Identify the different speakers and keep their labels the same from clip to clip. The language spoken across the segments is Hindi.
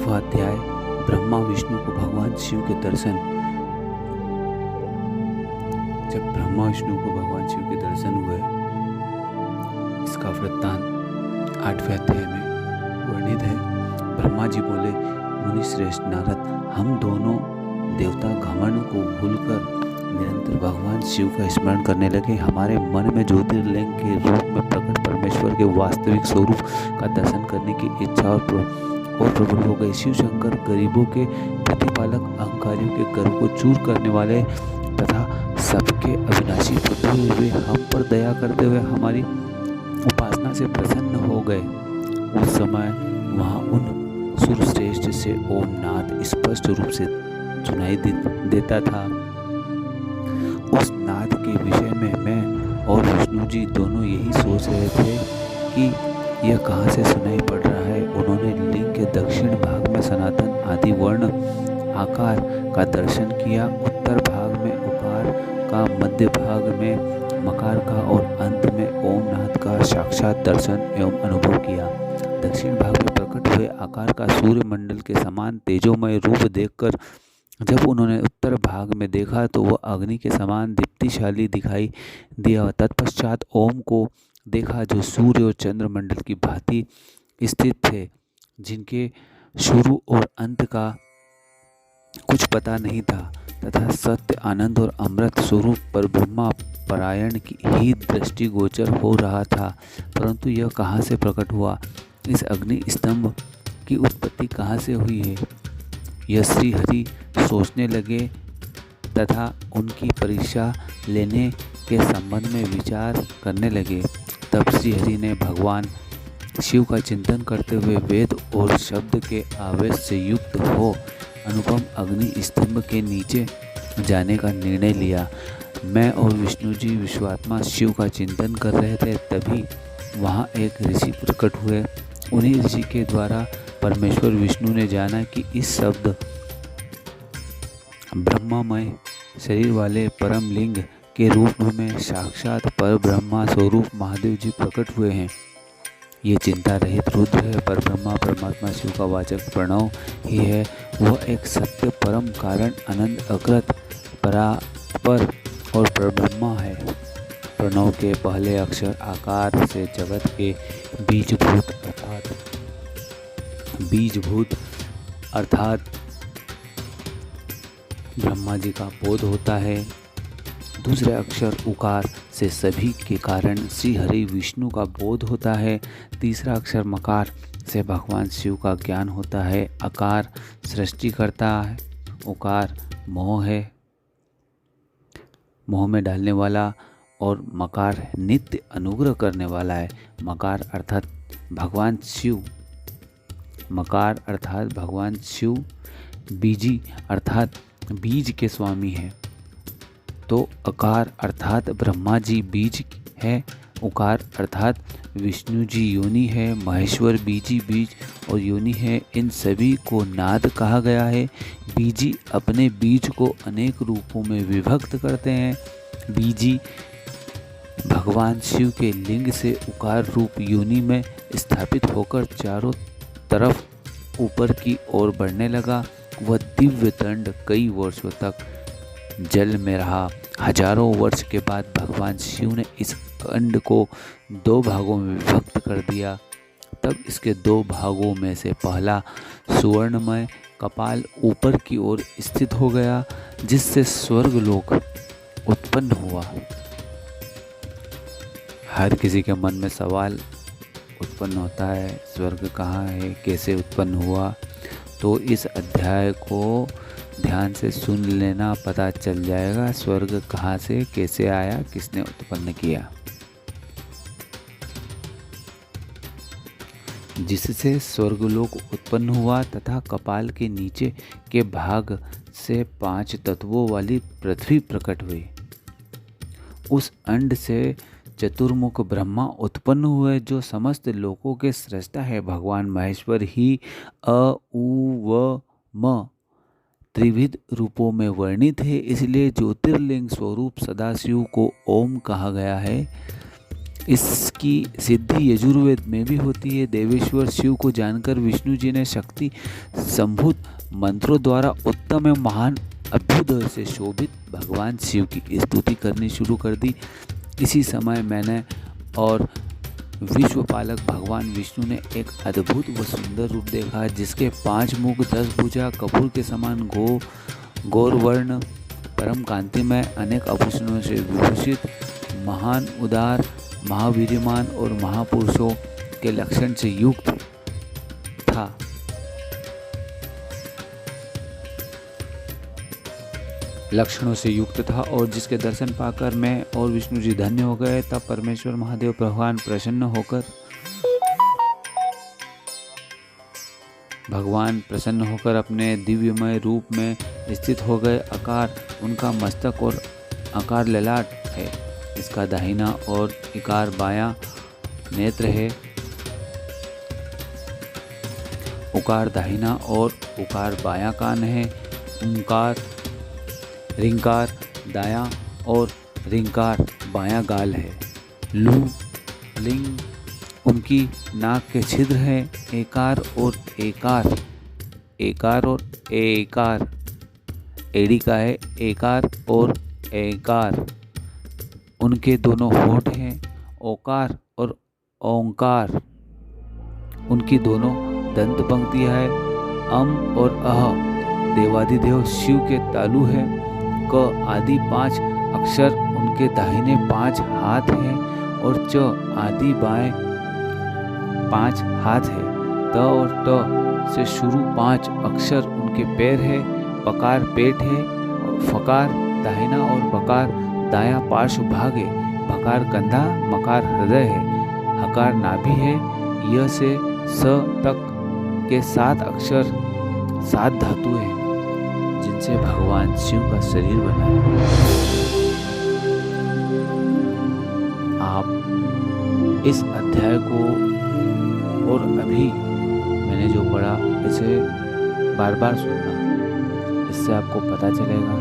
Speaker 1: 8वां अध्याय ब्रह्मा विष्णु को भगवान शिव के दर्शन। जब ब्रह्मा विष्णु को भगवान शिव के दर्शन हुए, इसका वृत्तांत 8वें अध्याय में वर्णित है। ब्रह्मा जी बोले, मुनि श्रेष्ठ नारद, हम दोनों देवता घमंड को भूलकर निरंतर भगवान शिव का स्मरण करने लगे। हमारे मन में ज्योतिर्लिंग के रूप में प्रकट परमेश्वर के वास्तविक स्वरूप का दर्शन करने की इच्छा और प्रबल हो गई। शिव शंकर गरीबों के प्रतिपालक, अहंकारियों के गर्व को चूर करने वाले तथा सबके अविनाशी पुत्र हुए हम पर दया करते हुए हमारी उपासना से प्रसन्न हो गए। उस समय वहाँ उन सुरश्रेष्ठ से ओम नाद स्पष्ट रूप से सुनाई देता था। उस नाद के विषय में मैं और विष्णु जी दोनों यही सोच रहे थे कि यह कहाँ से सुनाई पड़ रहा है। उन्होंने लिंग के दक्षिण भाग में सनातन आदि वर्ण आकार का दर्शन किया, उत्तर भाग में उकार का, मध्य भाग में मकार का और अंत में ओम नाद का साक्षात दर्शन एवं अनुभव किया। दक्षिण भाग में प्रकट हुए आकार का सूर्य मंडल के समान तेजोमय रूप देखकर जब उन्होंने उत्तर भाग में देखा तो वह अग्नि के समान दीप्तिशाली दिखाई दिया। तत्पश्चात ओम को देखा जो सूर्य और चंद्र मंडल की भांति स्थित थे, जिनके शुरू और अंत का कुछ पता नहीं था तथा सत्य, आनंद और अमृत स्वरूप पर ब्रह्मा परायण की ही दृष्टि गोचर हो रहा था। परंतु यह कहाँ से प्रकट हुआ? इस अग्नि स्तंभ की उत्पत्ति कहाँ से हुई है? यह श्री हरि सोचने लगे तथा उनकी परीक्षा लेने के संबंध में विचार करने लगे। तब श्री हरि ने भगवान शिव का चिंतन करते हुए वेद और शब्द के आवेश से युक्त हो अनुपम अग्नि स्तंभ के नीचे जाने का निर्णय लिया। मैं और विष्णु जी विश्वात्मा शिव का चिंतन कर रहे थे, तभी वहाँ एक ऋषि प्रकट हुए। उन्हीं ऋषि के द्वारा परमेश्वर विष्णु ने जाना कि इस शब्द ब्रह्मामय शरीर वाले परम लिंग के रूप में साक्षात पर ब्रह्मा स्वरूप महादेव जी प्रकट हुए हैं। ये चिंता रहित रुद्र है। पर ब्रह्मा परमात्मा शिव का वाचक प्रणव ही है। वह एक सत्य परम कारण अनंत अग्रत परापर और परब्रह्मा है। प्रणव के पहले अक्षर आकार से जगत के बीजभूत अर्थात ब्रह्मा जी का बोध होता है। दूसरे अक्षर उकार से सभी के कारण श्री हरि विष्णु का बोध होता है। तीसरा अक्षर मकार से भगवान शिव का ज्ञान होता है। अकार सृष्टि करता है, उकार मोह है, मोह में डालने वाला, और मकार नित्य अनुग्रह करने वाला है। मकार अर्थात भगवान शिव, बीजी अर्थात बीज के स्वामी है। तो अकार अर्थात ब्रह्मा जी बीज है, उकार अर्थात विष्णु जी योनि है, महेश्वर बीजी बीज और योनि है। इन सभी को नाद कहा गया है। बीजी अपने बीज को अनेक रूपों में विभक्त करते हैं। बीजी भगवान शिव के लिंग से उकार रूप योनि में स्थापित होकर चारों तरफ ऊपर की ओर बढ़ने लगा। वह दिव्य दंड कई वर्षों तक जल में रहा। हजारों वर्ष के बाद भगवान शिव ने इस अंड को 2 भागों में विभक्त कर दिया। तब इसके 2 भागों में से पहला सुवर्णमय कपाल ऊपर की ओर स्थित हो गया, जिससे स्वर्गलोक उत्पन्न हुआ। हर किसी के मन में सवाल उत्पन्न होता है, स्वर्ग कहाँ है, कैसे उत्पन्न हुआ? तो इस अध्याय को ध्यान से सुन लेना, पता चल जाएगा स्वर्ग कहाँ से, कैसे आया, किसने उत्पन्न किया। जिससे स्वर्गलोक उत्पन्न हुआ तथा कपाल के नीचे के भाग से 5 तत्वों वाली पृथ्वी प्रकट हुई। उस अंड से चतुर्मुख ब्रह्मा उत्पन्न हुए, जो समस्त लोकों के सृष्टा है। भगवान महेश्वर ही अ उ व म त्रिविध रूपों में वर्णित है, इसलिए ज्योतिर्लिंग स्वरूप सदाशिव को ओम कहा गया है। इसकी सिद्धि यजुर्वेद में भी होती है। देवेश्वर शिव को जानकर विष्णु जी ने शक्ति संभूत मंत्रों द्वारा उत्तम एवं महान अभ्युदय से शोभित भगवान शिव की स्तुति करनी शुरू कर दी। इसी समय मैंने और विश्वपालक भगवान विष्णु ने एक अद्भुत व सुंदर रूप देखा, जिसके 5 मुख 10 भुजा कपूर के समान गौरवर्ण परम कांतिमय अनेक आभूषणों से विभूषित महान उदार महावीर्यमान और महापुरुषों के लक्षण से युक्त था। और जिसके दर्शन पाकर मैं और विष्णु जी धन्य हो गए। तब परमेश्वर महादेव भगवान प्रसन्न होकर अपने दिव्यमय रूप में स्थित हो गए। आकार उनका मस्तक और आकार ललाट है। इसका दाहिना और इकार बायां नेत्र है। उकार दाहिना और उकार बायां कान है। ओंकार रिंकार दायां और रिंकार बायां गाल है। लू लिंग उनकी नाक के छिद्र हैं। एकार और एकार एड़ी का है। एकार और एकार उनके दोनों होठ हैं। ओकार और ओंकार उनकी दोनों दंत पंक्तियां है। अम और अह देवादिदेव शिव के तालु है। क आदि 5 अक्षर उनके दाहिने 5 हाथ हैं और च आदि बाएं 5 हाथ है। त और ट से शुरू 5 अक्षर उनके पैर है। पकार पेट है। फकार दाहिना और बकार दायां पार्श्व भाग है। भकार कंधा मकार हृदय है। हकार नाभि है। य से स तक के 7 अक्षर 7 धातु है, जिनसे भगवान शिव का शरीर बना है। आप इस अध्याय को और अभी मैंने जो पढ़ा इसे बार बार सुनना, इससे आपको पता चलेगा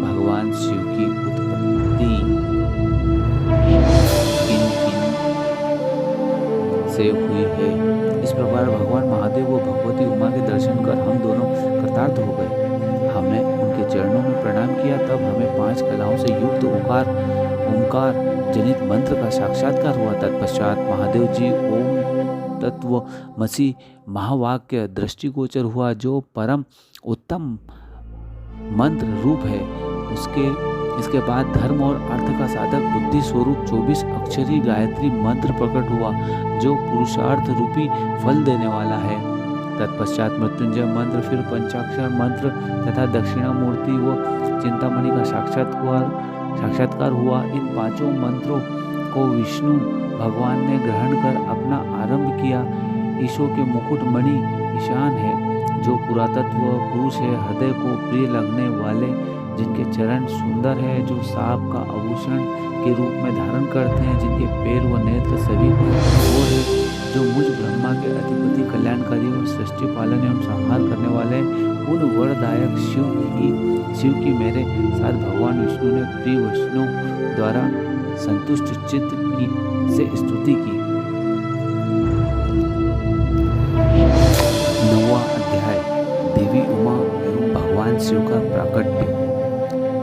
Speaker 1: भगवान शिव की उत्पत्ति किन से हुई है। इस प्रकार भगवान महादेव व भगवती उमा के दर्शन कर हम दोनों कृतार्थ हो गए। हमने उनके चरणों में प्रणाम किया। तब हमें 5 कलाओं से युक्त ओंकार जनित मंत्र का साक्षात्कार हुआ। तत्पश्चात महादेव जी ओम तत्व मसी महावाक्य दृष्टिगोचर हुआ, जो परम उत्तम मंत्र रूप है। इसके बाद धर्म और अर्थ का साधक बुद्धि स्वरूप 24 अक्षरी गायत्री मंत्र प्रकट हुआ, जो पुरुषार्थ रूपी फल देने वाला है। तत्पश्चात मृत्युंजय मंत्र, फिर पंचाक्षर मंत्र तथा दक्षिणामूर्ति व चिंतामणि का साक्षात्कार हुआ। इन 5 मंत्रों को विष्णु भगवान ने ग्रहण कर अपना आरंभ किया। ईशो के मुकुट मणि ईशान है, जो पुरातत्व पुरुष है, हृदय को प्रिय लगने वाले, जिनके चरण सुंदर है, जो सांप का आभूषण के रूप में धारण करते हैं, जिनके पैर व नेत्र सभी और है, जो मुझ ब्रह्मा के अधिपति कल्याणकारी और सृष्टि पालन एवं संहार करने वाले उन वरदायक शिव की मेरे साथ भगवान विष्णु ने प्रिय वैष्णव द्वारा संतुष्ट चित्त से स्तुति की। 9वां अध्याय देवी उमा एवं भगवान शिव का प्राकट्य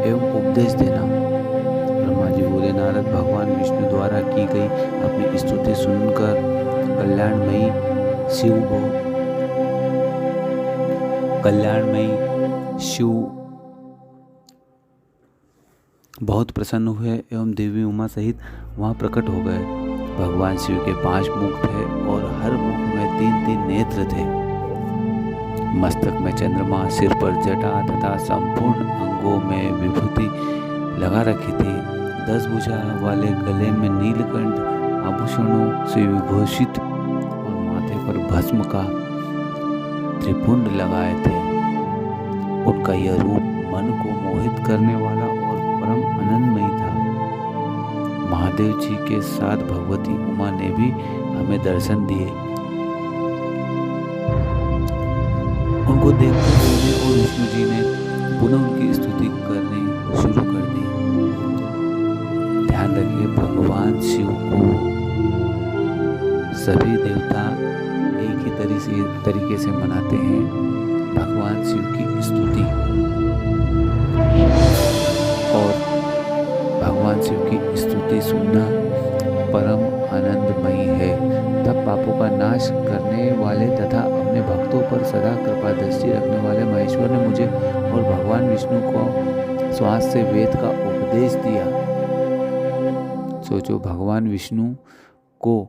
Speaker 1: एवं उपदेश देना। ब्रह्मा जी बोले, नारद भगवान विष्णु द्वारा की गई अपनी स्तुति सुनकर कल्याणमयी शिव बहुत प्रसन्न हुए एवं देवी उमा सहित वहाँ प्रकट हो गए। भगवान शिव के 5 मुख थे और हर मुख में 3-3 नेत्र थे। मस्तक में चंद्रमा, सिर पर जटा तथा संपूर्ण अंगों में विभूति लगा रखी थी। 10 भुजा वाले गले में नीलकंठ आभूषणों से विभूषित और माथे पर भस्म का त्रिपुंड लगाए थे। उनका यह रूप मन को मोहित करने वाला और परम आनंदमयी था। महादेव जी के साथ भगवती उमा ने भी हमें दर्शन दिए। उनको देखते हुए और विष्णु जी ने पुनः उनकी स्तुति करनी शुरू कर दी। ध्यान रखिए, भगवान शिव को सभी देवता एक ही तरीके से मनाते हैं भगवान शिव की स्तुति, और भगवान शिव की स्तुति सुनना परम आनंदमयी है। तब पापों का नाश करने वाले तथा अपने भक्तों पर सदा कृपा दृष्टि रखने वाले महेश्वर ने मुझे और भगवान विष्णु को श्वास से वेद का उपदेश दिया। सोचो, भगवान विष्णु को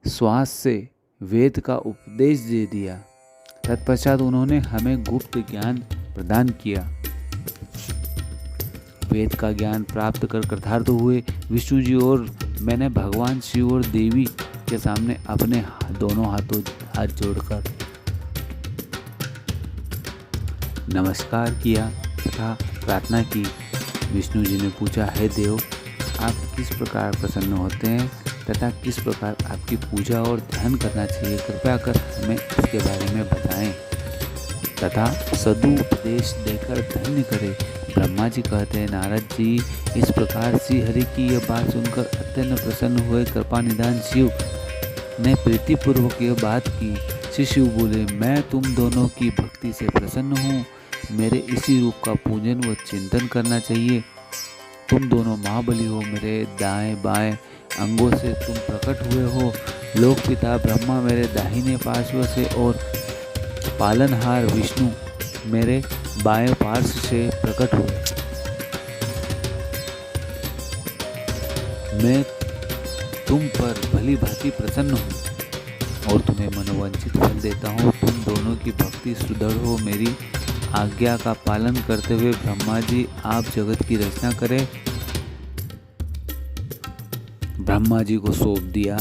Speaker 1: श्वास से वेद का उपदेश दे दिया। तत्पश्चात उन्होंने हमें गुप्त ज्ञान प्रदान किया। वेद का ज्ञान प्राप्त कर कृतार्थ हुए विष्णु जी और मैंने भगवान शिव और देवी के सामने अपने दोनों हाथ जोड़कर नमस्कार किया तथा प्रार्थना की। विष्णु जी ने पूछा, हे देव, आप किस प्रकार प्रसन्न होते हैं तथा किस प्रकार आपकी पूजा और ध्यान करना चाहिए, कृपया कर हमें इसके बारे में बताएं तथा सदुपदेश देकर धन्य करें। ब्रह्मा जी कहते हैं, नारद जी इस प्रकार श्री हरि की यह बात सुनकर अत्यंत प्रसन्न हुए। कृपा निधान शिव ने प्रीतिपूर्वक यह बात की। श्री शिव बोले, मैं तुम दोनों की भक्ति से प्रसन्न हूँ। मेरे इसी रूप का पूजन व चिंतन करना चाहिए। तुम दोनों महाबली हो, मेरे दाएं बाएं अंगों से तुम प्रकट हुए हो। लोक पिता ब्रह्मा मेरे दाहिने पार्श्व से और पालनहार विष्णु मेरे बाएं पार्श्व से प्रकट हुए। मैं तुम पर भली भांति प्रसन्न हूँ और तुम्हें मनोवांछित फल देता हूँ। तुम दोनों की भक्ति सुदृढ़ हो। मेरी आज्ञा का पालन करते हुए ब्रह्मा जी आप जगत की रचना करें। ब्रह्मा जी को सौंप दिया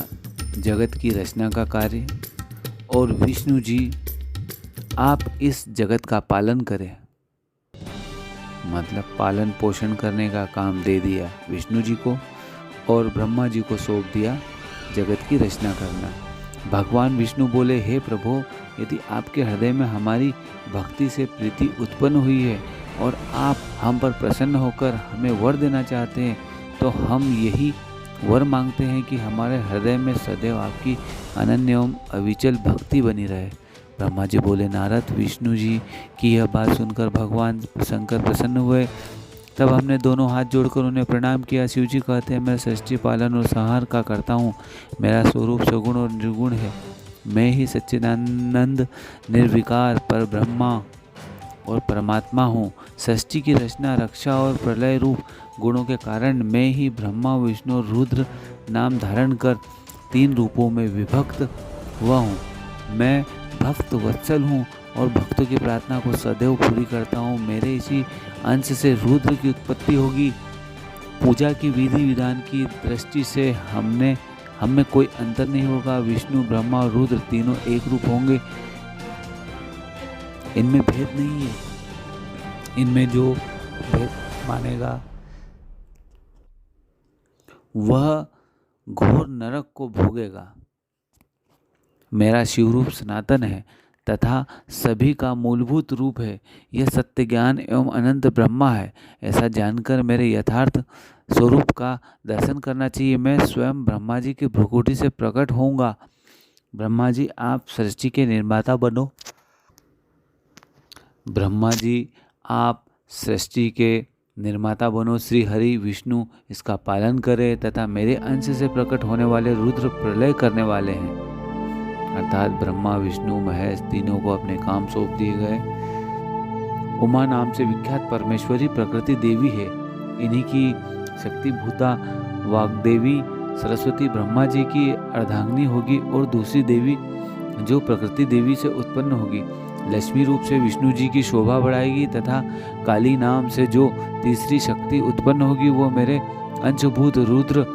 Speaker 1: जगत की रचना का कार्य, और विष्णु जी आप इस जगत का पालन करें। मतलब पालन पोषण करने का काम दे दिया विष्णु जी को, और ब्रह्मा जी को सौंप दिया जगत की रचना करना। भगवान विष्णु बोले, हे प्रभु, यदि आपके हृदय में हमारी भक्ति से प्रीति उत्पन्न हुई है और आप हम पर प्रसन्न होकर हमें वर देना चाहते हैं, तो हम यही वर मांगते हैं कि हमारे हृदय में सदैव आपकी अनन्य एवं अविचल भक्ति बनी रहे। ब्रह्मा जी बोले, नारद, विष्णु जी की यह बात सुनकर भगवान शंकर प्रसन्न हुए। तब हमने दोनों हाथ जोड़कर उन्हें प्रणाम किया। शिव जी कहते हैं, मैं सृष्टि पालन और संहार का करता हूँ। मेरा स्वरूप सगुण और निर्गुण है। मैं ही सच्चिदानंद निर्विकार पर ब्रह्मा और परमात्मा हूँ। सृष्टि की रचना, रक्षा और प्रलय रूप गुणों के कारण मैं ही ब्रह्मा, विष्णु और रुद्र नाम धारण कर 3 रूपों में विभक्त हुआ हूँ। मैं भक्त वत्सल हूँ और भक्तों की प्रार्थना को सदैव पूरी करता हूँ। मेरे इसी अंश से रुद्र की उत्पत्ति होगी। पूजा की विधि विधान की दृष्टि से हम में कोई अंतर नहीं होगा। विष्णु, ब्रह्मा और रुद्र तीनों एक रूप होंगे। इनमें भेद नहीं है। इनमें जो भेद मानेगा वह घोर नरक को भोगेगा। मेरा शिव रूप सनातन है तथा सभी का मूलभूत रूप है। यह सत्य ज्ञान एवं अनंत ब्रह्मा है। ऐसा जानकर मेरे यथार्थ स्वरूप का दर्शन करना चाहिए। मैं स्वयं ब्रह्मा जी के भ्रुकुटी से प्रकट होऊंगा। ब्रह्मा जी, आप सृष्टि के निर्माता बनो। ब्रह्मा जी, आप सृष्टि के निर्माता बनो। श्री हरि विष्णु इसका पालन करें तथा मेरे अंश से प्रकट होने वाले रुद्र प्रलय करने वाले हैं। अर्थात ब्रह्मा, विष्णु, महेश तीनों को अपने काम सौंप दिए गए। उमा नाम से विख्यात परमेश्वरी प्रकृति देवी है। इन्हीं की शक्तिभूता वाग्देवी सरस्वती ब्रह्मा जी की अर्धांगिनी होगी और दूसरी देवी जो प्रकृति देवी से उत्पन्न होगी लक्ष्मी रूप से विष्णु जी की शोभा बढ़ाएगी, तथा काली नाम से जो तीसरी शक्ति उत्पन्न होगी वो मेरे अंशभूत रुद्र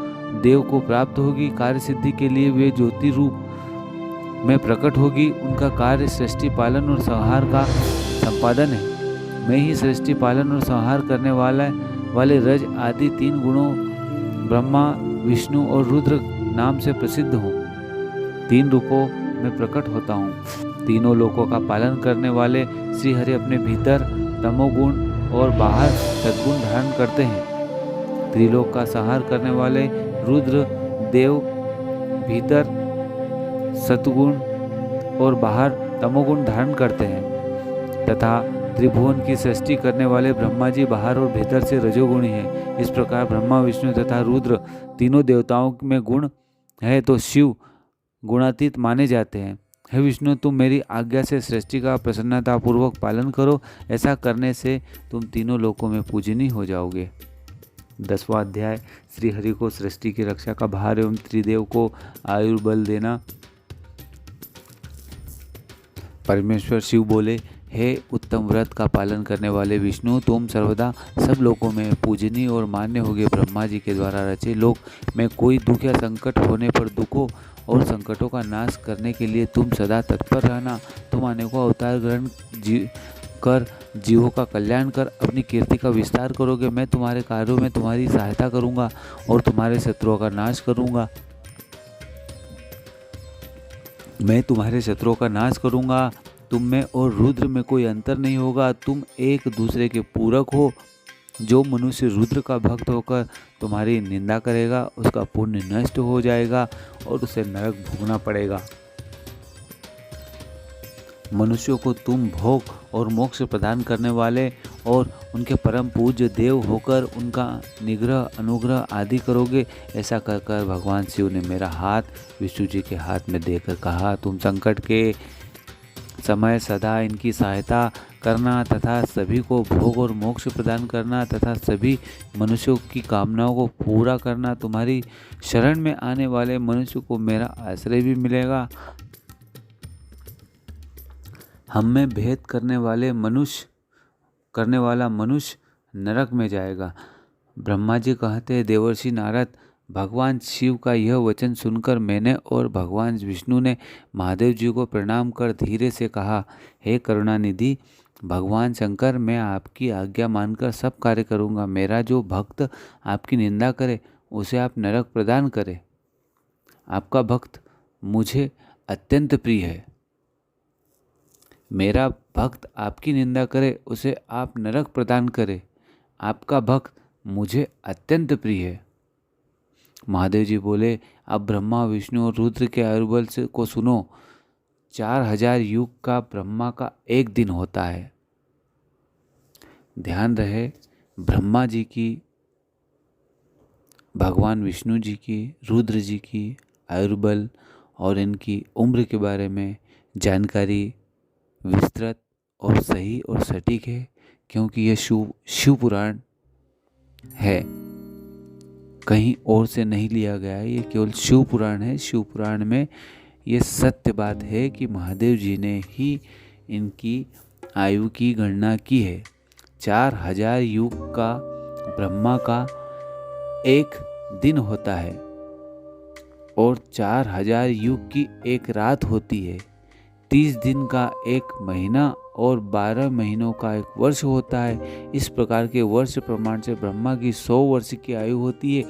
Speaker 1: देव को प्राप्त होगी। कार्य सिद्धि के लिए वे ज्योति रूप में प्रकट होगी। उनका कार्य सृष्टि पालन और संहार का संपादन है। मैं ही सृष्टि पालन और संहार करने वाले रज आदि 3 गुणों ब्रह्मा, विष्णु और रुद्र नाम से प्रसिद्ध हूँ। 3 रूपों में प्रकट होता हूँ। तीनों लोकों का पालन करने वाले श्री हरि अपने भीतर तमोगुण और बाहर सद्गुण धारण करते हैं। त्रिलोक का संहार करने वाले रुद्र देव भीतर सतगुण और बाहर तमोगुण धारण करते हैं, तथा त्रिभुवन की सृष्टि करने वाले ब्रह्मा जी बाहर और भीतर से रजोगुणी हैं। इस प्रकार ब्रह्मा, विष्णु तथा रुद्र तीनों देवताओं में गुण है तो शिव गुणातीत माने जाते हैं। हे विष्णु, तुम मेरी आज्ञा से सृष्टि का प्रसन्नतापूर्वक पालन करो। ऐसा करने से तुम तीनों लोकों में पूजनीय हो जाओगे। 10वां अध्याय श्री हरि को सृष्टि की रक्षा का भार एवं त्रिदेव को आयुर्बल देना। परमेश्वर शिव बोले, हे उत्तम व्रत का पालन करने वाले विष्णु, तुम सर्वदा सब लोकों में पूजनीय और मान्य होगे। ब्रह्मा जी के द्वारा रचे लोक में कोई दुख या संकट होने पर दुखों और संकटों का नाश करने के लिए तुम सदा तत्पर रहना। तुम अनेकों अवतार ग्रहण कर जीवों का कल्याण कर अपनी कीर्ति का विस्तार करोगे। मैं तुम्हारे कार्यों में तुम्हारी सहायता करूंगा और तुम्हारे शत्रुओं का नाश करूंगा। मैं तुम्हारे शत्रुओं का नाश करूंगा। तुम में और रुद्र में कोई अंतर नहीं होगा। तुम एक दूसरे के पूरक हो। जो मनुष्य रुद्र का भक्त होकर तुम्हारी निंदा करेगा उसका पुण्य नष्ट हो जाएगा और उसे नरक भोगना पड़ेगा। मनुष्यों को तुम भोग और मोक्ष प्रदान करने वाले और उनके परम पूज्य देव होकर उनका निग्रह, अनुग्रह आदि करोगे। ऐसा कहकर भगवान शिव ने मेरा हाथ विष्णु जी के हाथ में देकर कहा, तुम संकट के समय सदा इनकी सहायता करना तथा सभी को भोग और मोक्ष प्रदान करना तथा सभी मनुष्यों की कामनाओं को पूरा करना। तुम्हारी शरण में आने वाले मनुष्य को मेरा आश्रय भी मिलेगा। हम में भेद करने वाला मनुष्य नरक में जाएगा। ब्रह्मा जी कहते हैं, देवर्षि नारद, भगवान शिव का यह वचन सुनकर मैंने और भगवान विष्णु ने महादेव जी को प्रणाम कर धीरे से कहा, हे करुणानिधि भगवान शंकर, मैं आपकी आज्ञा मानकर सब कार्य करूँगा। मेरा जो भक्त आपकी निंदा करे उसे आप नरक प्रदान करें। आपका भक्त मुझे अत्यंत प्रिय है। मेरा भक्त आपकी निंदा करे उसे आप नरक प्रदान करें। आपका भक्त मुझे अत्यंत प्रिय है। महादेव जी बोले, अब ब्रह्मा, विष्णु और रुद्र के आयुर्बल से को सुनो। 4000 युग का ब्रह्मा का एक दिन होता है। ध्यान रहे, ब्रह्मा जी की, भगवान विष्णु जी की, रुद्र जी की आयुर्बल और इनकी उम्र के बारे में जानकारी विस्तृत और सही और सटीक है, क्योंकि यह शिव पुराण है, कहीं और से नहीं लिया गया है। ये केवल शिव पुराण है। शिव पुराण में ये सत्य बात है कि महादेव जी ने ही इनकी आयु की गणना की है। 4000 युग का ब्रह्मा का एक दिन होता है और 4000 युग की एक रात होती है। 30 दिन का एक महीना और 12 महीनों का एक वर्ष होता है। इस प्रकार के वर्ष प्रमाण से ब्रह्मा की 100 वर्ष की आयु होती है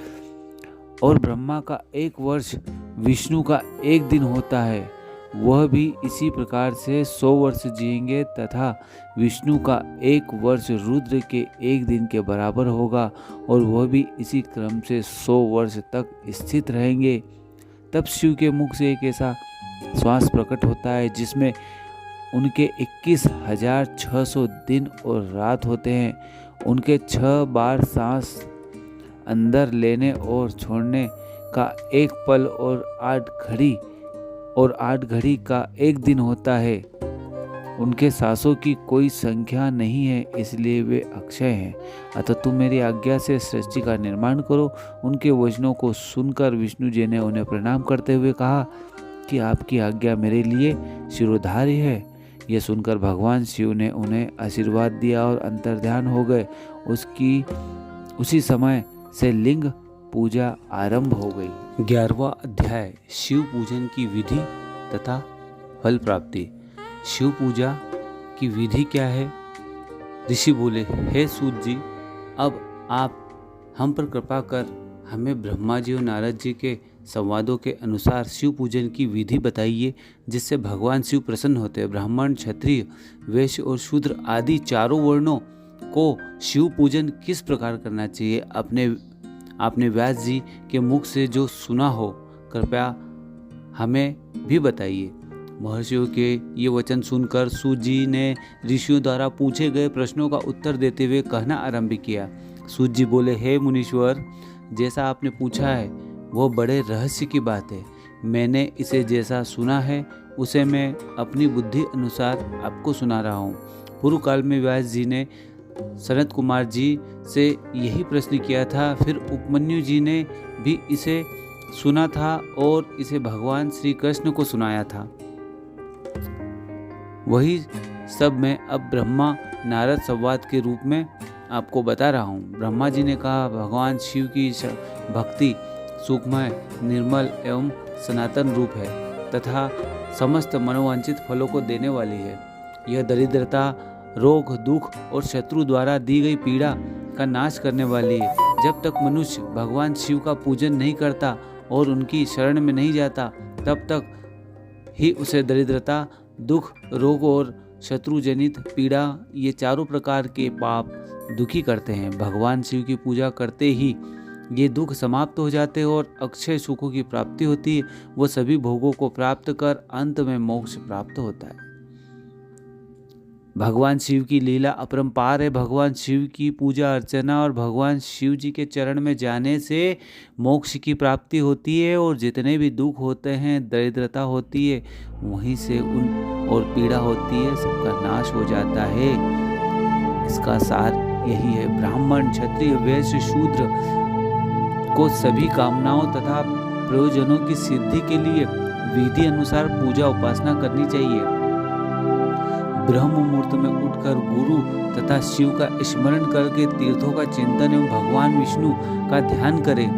Speaker 1: और ब्रह्मा का एक वर्ष विष्णु का एक दिन होता है। वह भी इसी प्रकार से 100 वर्ष जिएंगे तथा विष्णु का एक वर्ष रुद्र के एक दिन के बराबर होगा और वह भी इसी क्रम से 100 वर्ष तक स्थित रहेंगे। तब शिव के मुख से एक ऐसा श्वास प्रकट होता है जिसमें उनके 21,600 दिन और रात होते हैं। उनके 6 बार सांस अंदर लेने और छोड़ने का एक पल और 8 घड़ी का एक दिन होता है। उनके सांसों की कोई संख्या नहीं है, इसलिए वे अक्षय हैं। अतः तुम मेरी आज्ञा से सृष्टि का निर्माण करो। उनके वचनों को सुनकर विष्णु जी ने उन्हें प्रणाम करते हुए कहा कि आपकी आज्ञा मेरे लिए शिरोधार्य है। यह सुनकर भगवान शिव ने उन्हें आशीर्वाद दिया और अंतर्ध्यान हो गए। उसी समय से लिंग पूजा आरंभ हो गई। 11वां अध्याय शिव पूजन की विधि तथा फल प्राप्ति। शिव पूजा की विधि क्या है? ऋषि बोले, हे सूत जी, अब आप हम पर कृपा कर हमें ब्रह्मा जी और नारद जी के संवादों के अनुसार शिव पूजन की विधि बताइए, जिससे भगवान शिव प्रसन्न होते हैं। ब्राह्मण, क्षत्रिय, वैश्य और शूद्र आदि चारों वर्णों को शिव पूजन किस प्रकार करना चाहिए? आपने व्यास जी के मुख से जो सुना हो, कृपया हमें भी बताइए। महर्षियों के ये वचन सुनकर सूत जी ने ऋषियों द्वारा पूछे गए प्रश्नों का उत्तर देते हुए कहना आरंभ किया। सूत जी बोले, हे मुनीश्वर, जैसा आपने पूछा है वो बड़े रहस्य की बात है। मैंने इसे जैसा सुना है उसे मैं अपनी बुद्धि अनुसार आपको सुना रहा हूँ। पूर्व काल में व्यास जी ने सनत कुमार जी से यही प्रश्न किया था, फिर उपमन्यु जी ने भी इसे सुना था और इसे भगवान श्री कृष्ण को सुनाया था। वही सब मैं अब ब्रह्मा नारद संवाद के रूप में आपको बता रहा हूँ। ब्रह्मा जी ने कहा, भगवान शिव की भक्ति सुखमय, निर्मल एवं सनातन रूप है तथा समस्त मनोवांछित फलों को देने वाली है। यह दरिद्रता, रोग, दुख और शत्रु द्वारा दी गई पीड़ा का नाश करने वाली है। जब तक मनुष्य भगवान शिव का पूजन नहीं करता और उनकी शरण में नहीं जाता, तब तक ही उसे दरिद्रता, दुख, रोग और शत्रु जनित पीड़ा, ये चारों प्रकार के पाप दुखी करते हैं। भगवान शिव की पूजा करते ही ये दुख समाप्त हो जाते हैं और अक्षय सुखों की प्राप्ति होती है। वो सभी भोगों को प्राप्त कर अंत में मोक्ष प्राप्त होता है। भगवान शिव की लीला अपरंपार है। भगवान शिव की पूजा अर्चना और भगवान शिव जी के चरण में जाने से मोक्ष की प्राप्ति होती है और जितने भी दुख होते हैं, दरिद्रता होती है, वहीं से उन और पीड़ा होती है, सबका नाश हो जाता है। इसका सार यही है। ब्राह्मण, क्षत्रिय, वैश्य, शूद्र को सभी कामनाओं तथा प्रयोजनों की सिद्धि के लिए विधि अनुसार पूजा उपासना करनी चाहिए। ब्रह्म मुहूर्त में उठकर गुरु तथा शिव का स्मरण करके तीर्थों का चिंतन एवं भगवान विष्णु का ध्यान करें।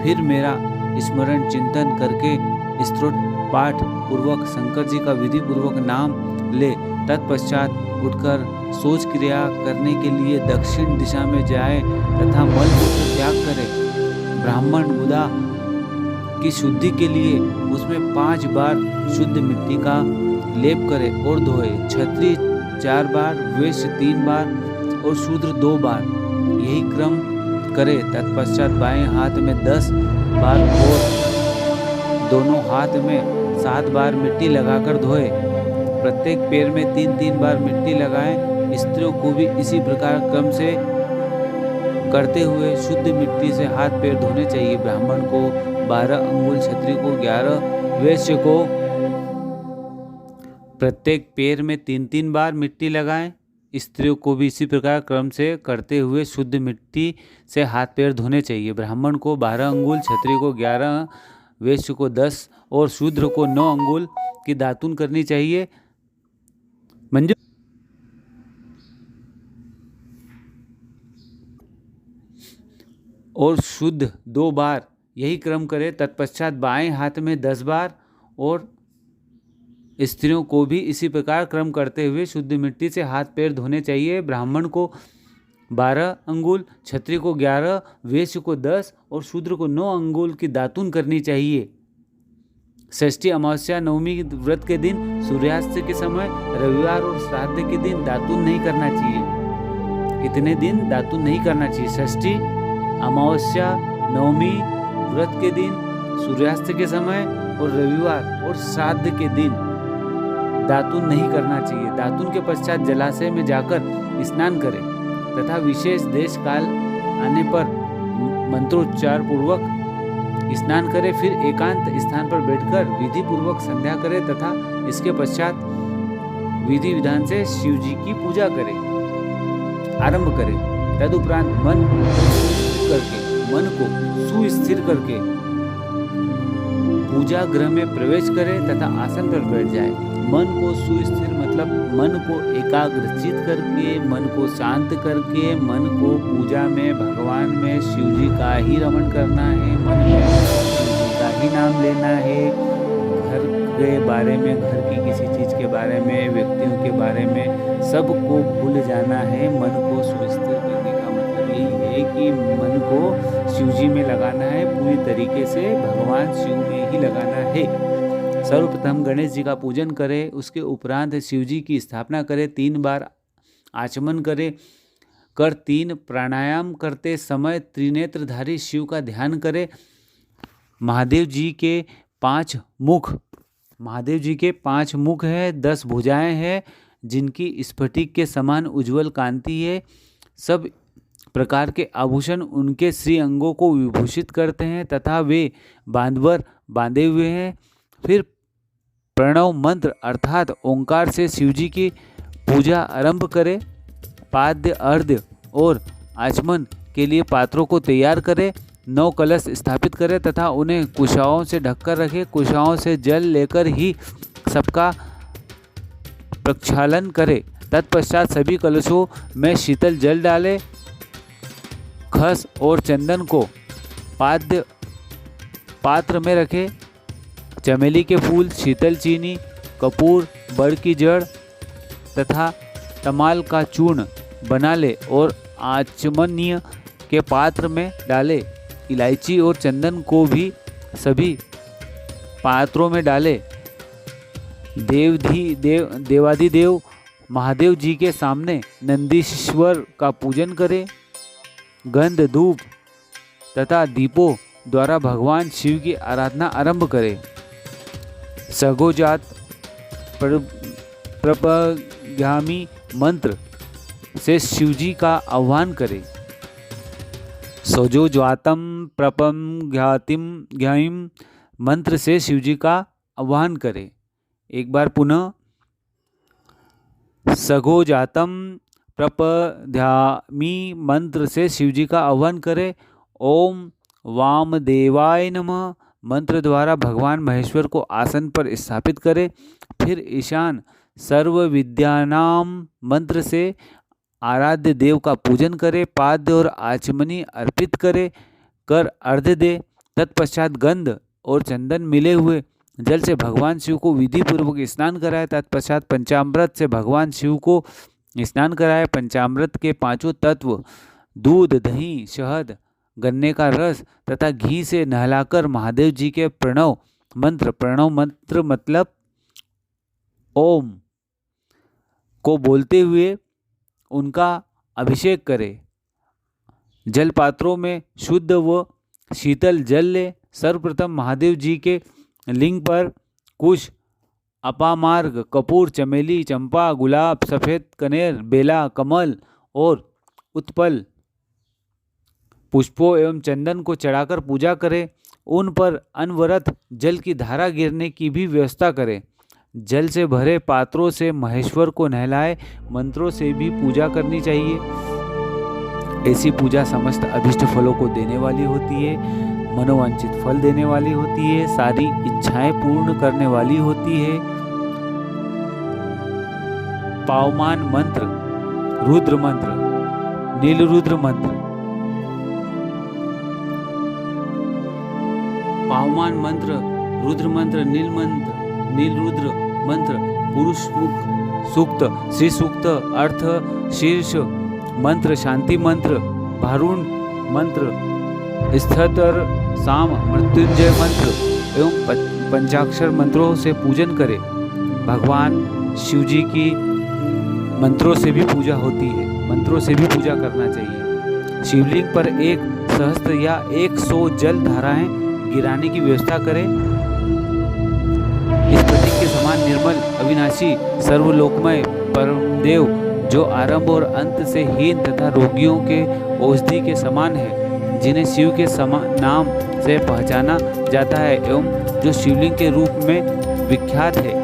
Speaker 1: फिर मेरा स्मरण चिंतन करके स्तोत्र पाठ पूर्वक शंकर जी का विधि पूर्वक नाम ले। तत्पश्चात उठकर शौच क्रिया करने के लिए दक्षिण दिशा में जाए तथा मलमूत्र त्याग करे। ब्राह्मण गुदा की शुद्धि के लिए उसमें 5 बार शुद्ध मिट्टी का लेप करे और धोए। क्षत्रिय 4 बार, वैश्य 3 बार और शूद्र 2 बार, यही क्रम करे। तत्पश्चात बाएं हाथ में 10 बार और दोनों हाथ में 7 बार मिट्टी लगाकर धोए। प्रत्येक पैर में 3-3 बार मिट्टी लगाएं। स्त्रियों को भी इसी प्रकार क्रम से करते हुए शुद्ध मिट्टी से हाथ पैर धोने चाहिए। ब्राह्मण को 12 अंगुल, क्षत्रिय को 11, वैश्य को प्रत्येक पैर में 3-3 बार मिट्टी लगाएं। स्त्रियों को भी इसी प्रकार क्रम से करते हुए शुद्ध मिट्टी से हाथ पैर धोने चाहिए। ब्राह्मण को 12 अंगुल, क्षत्रिय को 11, वैश्य को 10 और शूद्र को 9 अंगुल की दातुन करनी चाहिए। मंजूर? और शुद्ध 2 बार, यही क्रम करे। तत्पश्चात बाएं हाथ में 10 बार और स्त्रियों को भी इसी प्रकार क्रम करते हुए शुद्ध मिट्टी से हाथ पैर धोने चाहिए। ब्राह्मण को 12 अंगुल, क्षत्रिय को 11, वैश्य को 10 और शूद्र को 9 अंगुल की दातुन करनी चाहिए। षष्ठी, अमावस्या, नवमी व्रत के दिन, सूर्यास्त के समय, रविवार और श्राद्ध के दिन दातुन नहीं करना चाहिए। इतने दिन दातुन नहीं करना चाहिए। षष्ठी, अमावस्या, नवमी व्रत के दिन, सूर्यास्त के समय और रविवार और श्राद्ध के दिन दातुन नहीं करना चाहिए। दातुन के पश्चात जलाशय में जाकर स्नान करें तथा विशेष देश काल आने पर मंत्रोच्चार पूर्वक स्नान करें। फिर एकांत स्थान पर बैठकर विधि पूर्वक संध्या करें तथा इसके पश्चात विधि विधान से शिव जी की पूजा करें, आरंभ करें। तदुपरांत मन को सुस्थिर करके पूजा गृह में प्रवेश करे तथा आसन पर बैठ जाए। मन को सुस्थिर मतलब मन को एकाग्रचित करके, मन को शांत करके, मन को पूजा में, भगवान में शिव जी का ही रमण करना है। मन में शिव जी का ही नाम लेना है। घर के बारे में, घर की किसी चीज़ के बारे में, व्यक्तियों के बारे में सबको भूल जाना है। मन को सुस्थिर करने का मतलब यही है कि मन को शिव जी में लगाना है, पूरी तरीके से भगवान शिव में ही लगाना है। सर्वप्रथम गणेश जी का पूजन करें, उसके उपरांत शिव जी की स्थापना करें। 3 बार आचमन करें। 3 प्राणायाम करते समय त्रिनेत्रधारी शिव का ध्यान करें। महादेव जी के 5 मुख, महादेव जी के 5 मुख है, 10 भुजाएं हैं, जिनकी स्फटिक के समान उज्जवल कांति है। सब प्रकार के आभूषण उनके श्री अंगों को विभूषित करते हैं तथा वे बांधवर बांधे हुए हैं। फिर प्रणव मंत्र अर्थात ओंकार से शिवजी की पूजा आरंभ करें। पाद्य, अर्घ्य और आचमन के लिए पात्रों को तैयार करें। 9 कलश स्थापित करें तथा उन्हें कुशाओं से ढककर रखें। कुशाओं से जल लेकर ही सबका प्रक्षालन करें। तत्पश्चात सभी कलशों में शीतल जल डालें। खस और चंदन को पात्र में रखें। चमेली के फूल, शीतल चीनी, कपूर, बड़ की जड़ तथा तमाल का चूर्ण बना ले और आचमनीय के पात्र में डाले। इलायची और चंदन को भी सभी पात्रों में डाले। देवाधिदेव महादेव जी के सामने नंदीश्वर का पूजन करें। गंध, धूप तथा दीपों द्वारा भगवान शिव की आराधना आरंभ करें। सगोजात प्रपगामी मंत्र से शिवजी का आह्वान करें। सजोजातम प्रपगातिम मंत्र से शिवजी का आह्वान करें। एक बार पुनः सगोजातम प्रपद्यामी मंत्र से शिवजी का आह्वान करें। ओम वामदेवाय नमः मंत्र द्वारा भगवान महेश्वर को आसन पर स्थापित करें। फिर ईशान सर्व विद्यानाम मंत्र से आराध्य देव का पूजन करें। पाद्य और आचमनी अर्पित कर अर्घ्य दे। तत्पश्चात गंध और चंदन मिले हुए जल से भगवान शिव को विधि पूर्वक स्नान कराए। तत्पश्चात पंचामृत से भगवान शिव को स्नान कराए। पंचामृत के 5 तत्व दूध, दही, शहद, गन्ने का रस तथा घी से नहलाकर महादेव जी के प्रणव मंत्र मतलब ओम को बोलते हुए उनका अभिषेक करें। जल पात्रों में शुद्ध व शीतल जल ले। सर्वप्रथम महादेव जी के लिंग पर कुश, अपामार्ग, कपूर, चमेली, चंपा, गुलाब, सफ़ेद कनेर, बेला, कमल और उत्पल पुष्पों एवं चंदन को चढ़ाकर पूजा करें। उन पर अनवरत जल की धारा गिरने की भी व्यवस्था करें। जल से भरे पात्रों से महेश्वर को नहलाए। मंत्रों से भी पूजा करनी चाहिए। ऐसी पूजा समस्त अभिष्ट फलों को देने वाली होती है, मनोवांछित फल देने वाली होती है, सारी इच्छाएं पूर्ण करने वाली होती है। पावमान मंत्र, रुद्र मंत्र, नीलरुद्र मंत्र। पावमान मंत्र, रुद्र मंत्र, नीलरुद्र मंत्र, पुरुष सूक्त, श्री सूक्त, अर्थ शीर्ष मंत्र, शांति मंत्र, भारुण मंत्र, स्थितर साम, मृत्युंजय मंत्र एवं पंचाक्षर मंत्रों से पूजन करें। भगवान शिवजी की मंत्रों से भी पूजा होती है, मंत्रों से भी पूजा करना चाहिए। शिवलिंग पर 1 सहस्त्र या 100 जल धाराएं गिराने की व्यवस्था करें। इस प्रतीक के समान निर्मल, अविनाशी, सर्वलोकमय परमदेव जो आरंभ और अंत से हीन तथा रोगियों के औषधि के समान है, जिन्हें शिव के नाम से पहचाना जाता है एवं जो शिवलिंग के रूप में विख्यात है,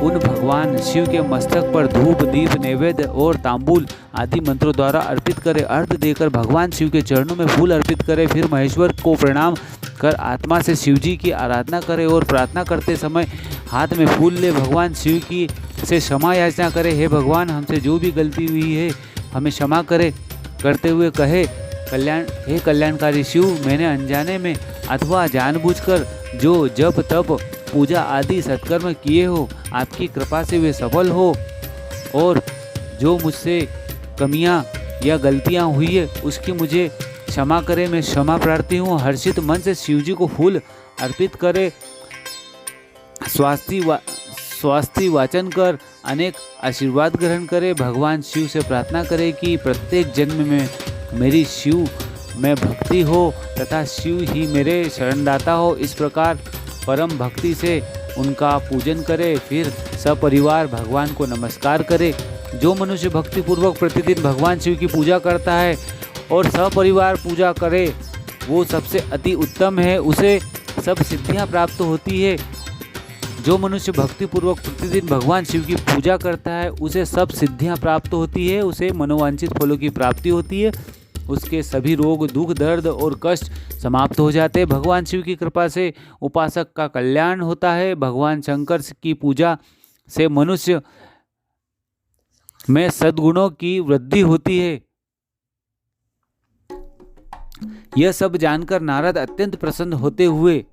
Speaker 1: उन भगवान शिव के मस्तक पर धूप, दीप, नैवेद्य और तांबूल आदि मंत्रों द्वारा अर्पित करें। अर्घ्य देकर भगवान शिव के चरणों में फूल अर्पित करें। फिर महेश्वर को प्रणाम कर आत्मा से शिवजी की आराधना करें और प्रार्थना करते समय हाथ में फूल ले भगवान शिव की से क्षमा याचना करें। हे भगवान, हमसे जो भी गलती हुई है हमें क्षमा करें। करते हुए कहे, हे कल्याणकारी शिव, मैंने अनजाने में अथवा जानबूझकर जो जप तप पूजा आदि सत्कर्म किए हो, आपकी कृपा से वे सफल हो, और जो मुझसे कमियां या गलतियां हुई है उसकी मुझे क्षमा करें। मैं क्षमा प्रार्थी हूँ। हर्षित मन से शिवजी को फूल अर्पित करे। स्वास्थ्य वाचन कर अनेक आशीर्वाद ग्रहण करे। भगवान शिव से प्रार्थना करें कि प्रत्येक जन्म में मेरी शिव में भक्ति हो तथा शिव ही मेरे शरणदाता हो। इस प्रकार परम भक्ति से उनका पूजन करे, फिर सपरिवार भगवान को नमस्कार करे। जो मनुष्य भक्तिपूर्वक प्रतिदिन भगवान शिव की पूजा करता है और सपरिवार पूजा करे वो सबसे अति उत्तम है, उसे सब सिद्धियां प्राप्त होती है। जो मनुष्य भक्तिपूर्वक प्रतिदिन भगवान शिव की पूजा करता है उसे सब सिद्धियां प्राप्त होती है, उसे मनोवांछित फलों की प्राप्ति होती है, उसके सभी रोग, दुख, दर्द और कष्ट समाप्त हो जाते हैं। भगवान शिव की कृपा से उपासक का कल्याण होता है। भगवान शंकर की पूजा से मनुष्य में सद्गुणों की वृद्धि होती है। यह सब जानकर नारद अत्यंत प्रसन्न होते हुए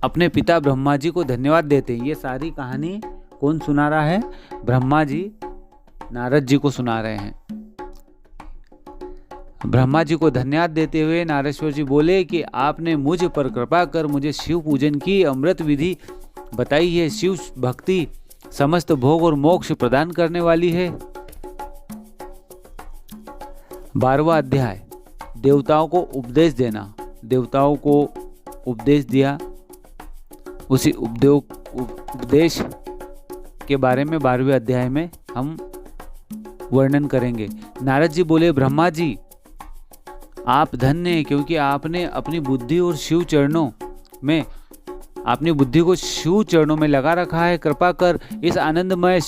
Speaker 1: अपने पिता ब्रह्मा जी को धन्यवाद देते हैं। ये सारी कहानी कौन सुना रहा है? ब्रह्मा जी नारद जी को सुना रहे हैं। ब्रह्मा जी को धन्यवाद देते हुए नारेश्वर जी बोले कि आपने मुझ पर कृपा कर मुझे शिव पूजन की अमृत विधि बताई है। शिव भक्ति समस्त भोग और मोक्ष प्रदान करने वाली है। 12वां अध्याय, देवताओं को उपदेश देना। देवताओं को उपदेश दिया, उसी उपदेश के बारे में 12वें अध्याय में हम वर्णन करेंगे। नारद जी बोले, ब्रह्मा जी आप धन्य हैं, क्योंकि आपने अपनी बुद्धि और शिव चरणों में अपनी बुद्धि को शिव चरणों में लगा रखा है। कृपा कर इस आनंदमय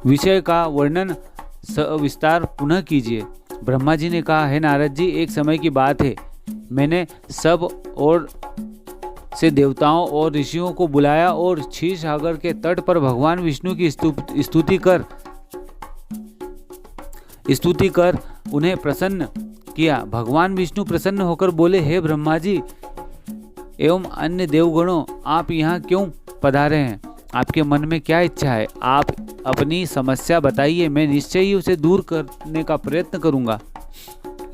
Speaker 1: विषय का वर्णन विस्तार पुनः कीजिए। ब्रह्मा जी ने कहा, है नारद जी, एक समय की बात है, मैंने सब और से देवताओं और ऋषियों को बुलाया और क्षीर सागर के तट पर भगवान विष्णु की स्तुति कर उन्हें प्रसन्न किया। भगवान विष्णु प्रसन्न होकर बोले, हे ब्रह्मा जी एवं अन्य देवगणों, आप यहाँ क्यों पधारे हैं? आपके मन में क्या इच्छा है? आप अपनी समस्या बताइए, मैं निश्चय ही उसे दूर करने का प्रयत्न करूंगा।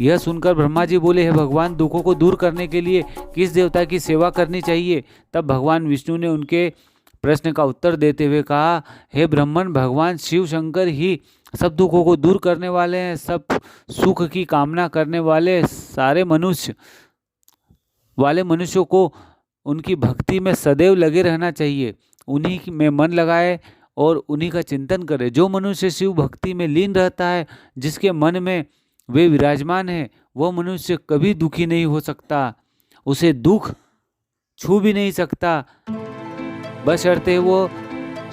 Speaker 1: यह सुनकर ब्रह्मा जी बोले, हे भगवान, दुखों को दूर करने के लिए किस देवता की सेवा करनी चाहिए? तब भगवान विष्णु ने उनके प्रश्न का उत्तर देते हुए कहा, हे ब्राह्मण, भगवान शिव शंकर ही सब दुखों को दूर करने वाले हैं। सब सुख की कामना करने वाले मनुष्यों को उनकी भक्ति में सदैव लगे रहना चाहिए। उन्हीं में मन लगाए और उन्हीं का चिंतन करे। जो मनुष्य शिव भक्ति में लीन रहता है, जिसके मन में वे विराजमान है, वह मनुष्य कभी दुखी नहीं हो सकता, उसे दुख छू भी नहीं सकता, बशर्ते वो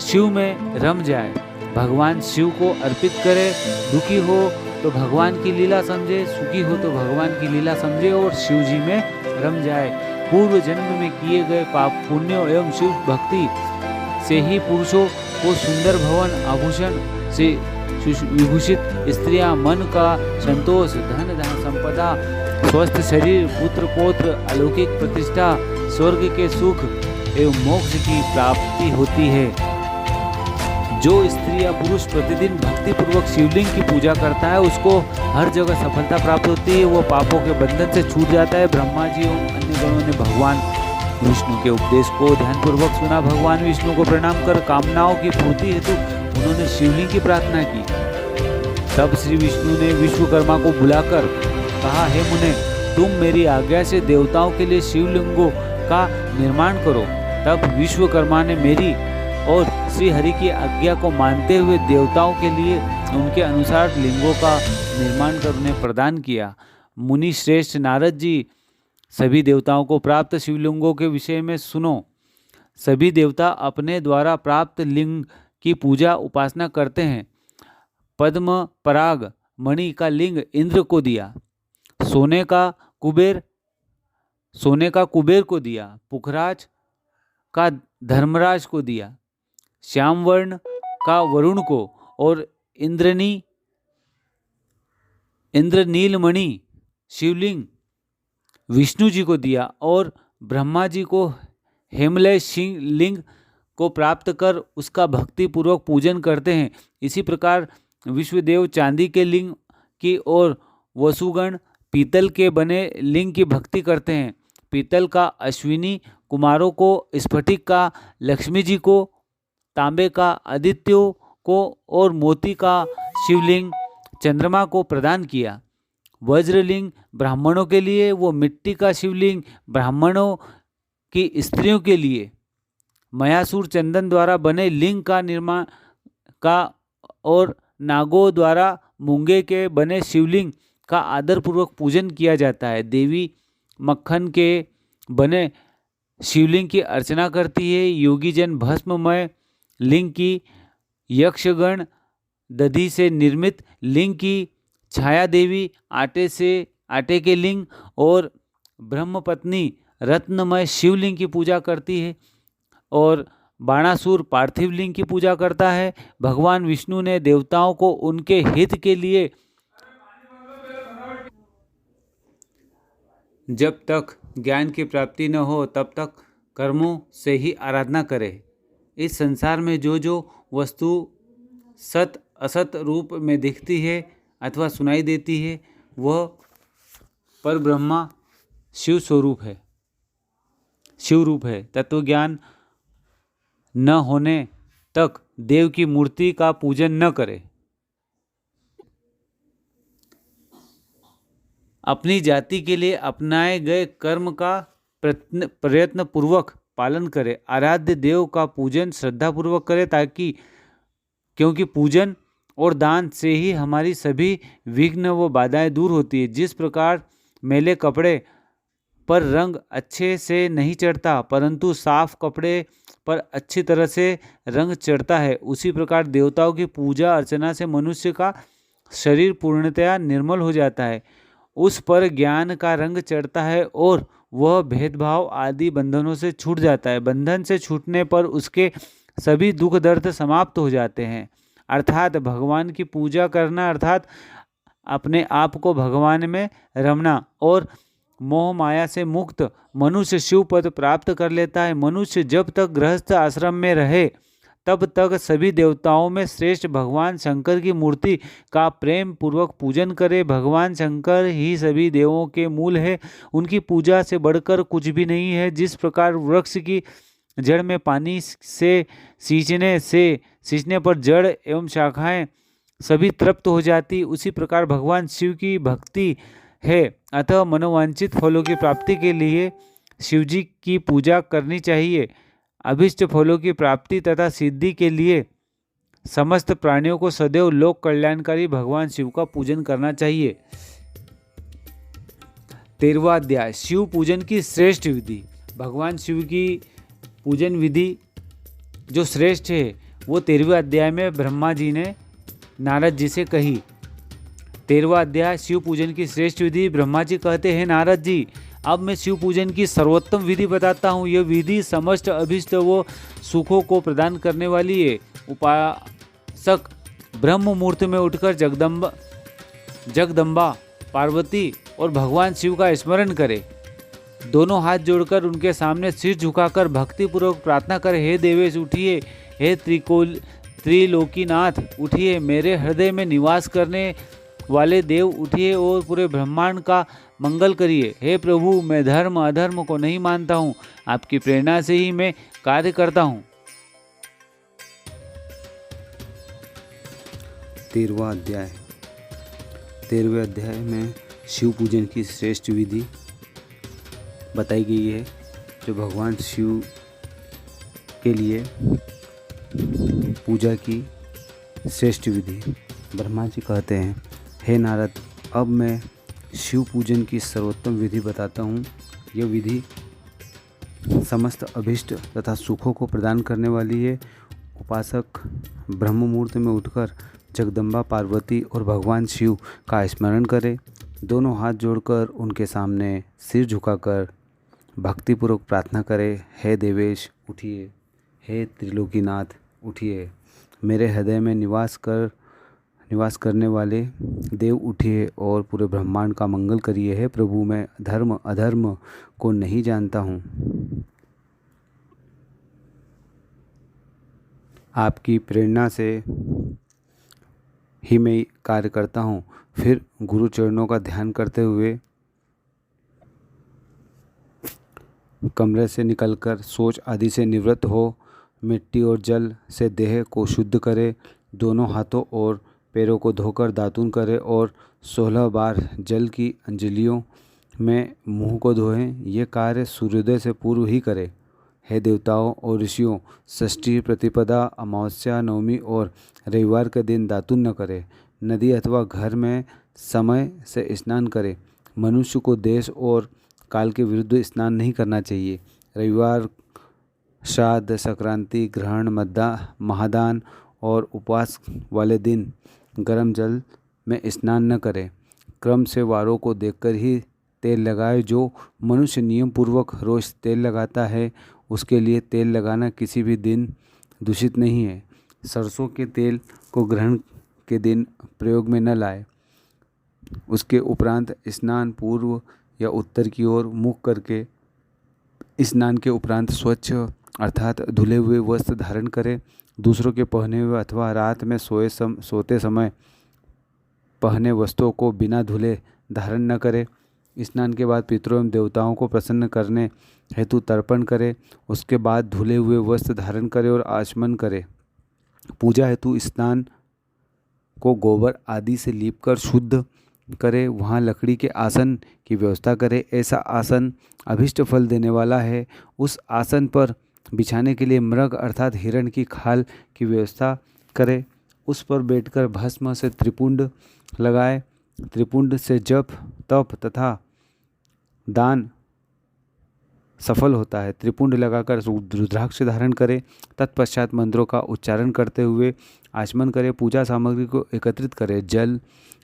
Speaker 1: शिव में रम जाए। भगवान शिव को अर्पित करे। दुखी हो तो भगवान की लीला समझे, सुखी हो तो भगवान की लीला समझे और शिव जी में रम जाए। पूर्व जन्म में किए गए पाप पुण्य एवं शिव भक्ति से ही पुरुषों को सुंदर भवन आभूषण से विभूषित स्त्रियां, मन का संतोष, धन संपदा, स्वस्थ शरीर, पुत्र पौत्र, अलौकिक प्रतिष्ठा, स्वर्ग के सुख एवं मोक्ष की प्राप्ति होती है। जो स्त्री या पुरुष प्रतिदिन भक्ति पूर्वक शिवलिंग की पूजा करता है, उसको हर जगह सफलता प्राप्त होती है, वो पापों के बंधन से छूट जाता है। ब्रह्मा जी एवं अन्य गणों ने भगवान विष्णु के उपदेश को ध्यानपूर्वक सुना। भगवान विष्णु को प्रणाम कर कामनाओं की पूर्ति हेतु उन्होंने शिवलिंग की प्रार्थना की। तब श्री विष्णु ने विश्वकर्मा को बुलाकर कहा, हे मुने, तुम मेरी आज्ञा से देवताओं के लिए शिवलिंगों का निर्माण करो। तब विश्वकर्मा ने मेरी और श्री हरि की आज्ञा को मानते हुए देवताओं के लिए उनके अनुसार लिंगों का निर्माण कर उन्हें प्रदान किया। मुनि श्रेष्ठ नारद जी, सभी देवताओं को प्राप्त शिवलिंगों के विषय में सुनो। सभी देवता अपने द्वारा प्राप्त लिंग की पूजा उपासना करते हैं। पद्म पराग मणि का लिंग इंद्र को दिया, सोने का कुबेर को दिया, पुखराज का धर्मराज को दिया, श्यामवर्ण का वरुण को और इंद्रनीलमणि शिवलिंग विष्णु जी को दिया और ब्रह्मा जी को हेमलय लिंग को प्राप्त कर उसका भक्ति पूर्वक पूजन करते हैं। इसी प्रकार विश्वदेव चांदी के लिंग की और वसुगण पीतल के बने लिंग की भक्ति करते हैं। पीतल का अश्विनी कुमारों को, स्फटिक का लक्ष्मी जी को, तांबे का आदित्यों को और मोती का शिवलिंग चंद्रमा को प्रदान किया। वज्रलिंग ब्राह्मणों के लिए, वो मिट्टी का शिवलिंग ब्राह्मणों की स्त्रियों के लिए। मयासुर चंदन द्वारा बने लिंग का निर्माण का और नागों द्वारा मूंगे के बने शिवलिंग का आदरपूर्वक पूजन किया जाता है। देवी मक्खन के बने शिवलिंग की अर्चना करती है। योगी जन भस्ममय लिंग की, यक्षगण दधि से निर्मित लिंग की, छाया देवी आटे के लिंग और ब्रह्मपत्नी रत्नमय शिवलिंग की पूजा करती है और बाणासुर पार्थिव लिंग की पूजा करता है। भगवान विष्णु ने देवताओं को उनके हित के लिए जब तक ज्ञान की प्राप्ति न हो तब तक कर्मों से ही आराधना करें। इस संसार में जो जो वस्तु सत असत रूप में दिखती है अथवा सुनाई देती है वह पर ब्रह्मा शिव स्वरूप है, शिव रूप है। तत्व ज्ञान न होने तक देव की मूर्ति का पूजन न करें। अपनी जाति के लिए अपनाए गए कर्म का प्रयत्न पूर्वक पालन करें। आराध्य देव का पूजन श्रद्धा पूर्वक करें ताकि क्योंकि पूजन और दान से ही हमारी सभी विघ्न व बाधाएं दूर होती है। जिस प्रकार मैले कपड़े पर रंग अच्छे से नहीं चढ़ता परंतु साफ कपड़े पर अच्छी तरह से रंग चढ़ता है, उसी प्रकार देवताओं की पूजा अर्चना से मनुष्य का शरीर पूर्णतया निर्मल हो जाता है। उस पर ज्ञान का रंग चढ़ता है और वह भेदभाव आदि बंधनों से छूट जाता है। बंधन से छूटने पर उसके सभी दुख दर्द समाप्त हो जाते हैं। अर्थात भगवान की पूजा करना अर्थात अपने आप को भगवान में रमना और मोह माया से मुक्त मनुष्य शिव पद प्राप्त कर लेता है। मनुष्य जब तक गृहस्थ आश्रम में रहे तब तक सभी देवताओं में श्रेष्ठ भगवान शंकर की मूर्ति का प्रेम पूर्वक पूजन करे। भगवान शंकर ही सभी देवों के मूल है, उनकी पूजा से बढ़कर कुछ भी नहीं है। जिस प्रकार वृक्ष की जड़ में पानी से सींचने पर जड़ एवं शाखाएं सभी तृप्त हो जाती, उसी प्रकार भगवान शिव की भक्ति है। अतः मनोवांछित फलों की प्राप्ति के लिए शिवजी की पूजा करनी चाहिए। अभिष्ट फलों की प्राप्ति तथा सिद्धि के लिए समस्त प्राणियों को सदैव लोक कल्याणकारी भगवान शिव का पूजन करना चाहिए। 13वां अध्याय शिव पूजन की श्रेष्ठ विधि। भगवान शिव की पूजन विधि जो श्रेष्ठ है वो 13वें अध्याय में ब्रह्मा जी ने नारद जी से कही। 13वां अध्याय शिव पूजन की श्रेष्ठ विधि। ब्रह्मा जी कहते हैं, नारद जी अब मैं शिव पूजन की सर्वोत्तम विधि बताता हूँ। यह विधि समस्त अभिष्ट व सुखों को प्रदान करने वाली है। उपासक ब्रह्म मुहूर्त में उठकर जगदम्बा पार्वती और भगवान शिव का स्मरण करे। दोनों हाथ जोड़कर उनके सामने सिर झुकाकर भक्तिपूर्वक प्रार्थना करे, हे देवेश उठिए, हे त्रिलोकीनाथ उठिए, मेरे हृदय में निवास करने वाले देव उठिए और पूरे ब्रह्मांड का मंगल करिए। हे प्रभु, मैं धर्म अधर्म को नहीं मानता हूँ, आपकी प्रेरणा से ही मैं कार्य करता हूँ। 13वें अध्याय में शिव पूजन की श्रेष्ठ विधि बताई गई है, जो भगवान शिव के लिए पूजा की श्रेष्ठ विधि। ब्रह्मा जी कहते हैं, हे नारद, अब मैं शिव पूजन की सर्वोत्तम विधि बताता हूँ। यह विधि समस्त अभिष्ट तथा सुखों को प्रदान करने वाली है। उपासक ब्रह्म मुहूर्त में उठकर जगदम्बा पार्वती और भगवान शिव का स्मरण करे, दोनों हाथ जोड़कर उनके सामने सिर झुकाकर भक्तिपूर्वक प्रार्थना करे, हे देवेश उठिए, हे त्रिलोकीनाथ उठिए, मेरे हृदय में निवास करने वाले देव उठिए और पूरे ब्रह्मांड का मंगल करिए। हे प्रभु, मैं धर्म अधर्म को नहीं जानता हूँ, आपकी प्रेरणा से ही मैं कार्य करता हूँ। फिर गुरु चरणों का ध्यान करते हुए कमरे से निकलकर सोच आदि से निवृत्त हो, मिट्टी और जल से देह को शुद्ध करे, दोनों हाथों और पैरों को धोकर दातुन करे और 16 बार जल की अंजलियों में मुंह को धोएं। ये कार्य सूर्योदय से पूर्व ही करें। हे देवताओं और ऋषियों, षष्ठी, प्रतिपदा, अमावस्या, नवमी और रविवार के दिन दातुन न करें। नदी अथवा घर में समय से स्नान करें। मनुष्य को देश और काल के विरुद्ध स्नान नहीं करना चाहिए। रविवार, श्राद्ध, संक्रांति, ग्रहण, महादान और उपवास वाले दिन गर्म जल में स्नान न करें। क्रम से वारों को देखकर ही तेल लगाए। जो मनुष्य नियम पूर्वक रोज तेल लगाता है उसके लिए तेल लगाना किसी भी दिन दूषित नहीं है। सरसों के तेल को ग्रहण के दिन प्रयोग में न लाए। उसके उपरांत स्नान पूर्व या उत्तर की ओर मुख करके स्नान के उपरांत स्वच्छ अर्थात धुले हुए वस्त्र धारण करें। दूसरों के पहने हुए अथवा रात में सोते समय पहने वस्त्रों को बिना धुले धारण न करें। स्नान के बाद पितरों एवं देवताओं को प्रसन्न करने हेतु तर्पण करें। उसके बाद धुले हुए वस्त्र धारण करें और आचमन करें। पूजा हेतु स्नान को गोबर आदि से लीपकर शुद्ध करें। वहाँ लकड़ी के आसन की व्यवस्था करें। ऐसा आसन अभिष्ट फल देने वाला है। उस आसन पर बिछाने के लिए मृग अर्थात हिरण की खाल की व्यवस्था करें। उस पर बैठकर भस्म से त्रिपुंड लगाए। त्रिपुंड से जप, तप तथा दान सफल होता है। त्रिपुंड लगाकर रुद्राक्ष धारण करें। तत्पश्चात मंत्रों का उच्चारण करते हुए आचमन करें। पूजा सामग्री को एकत्रित करें।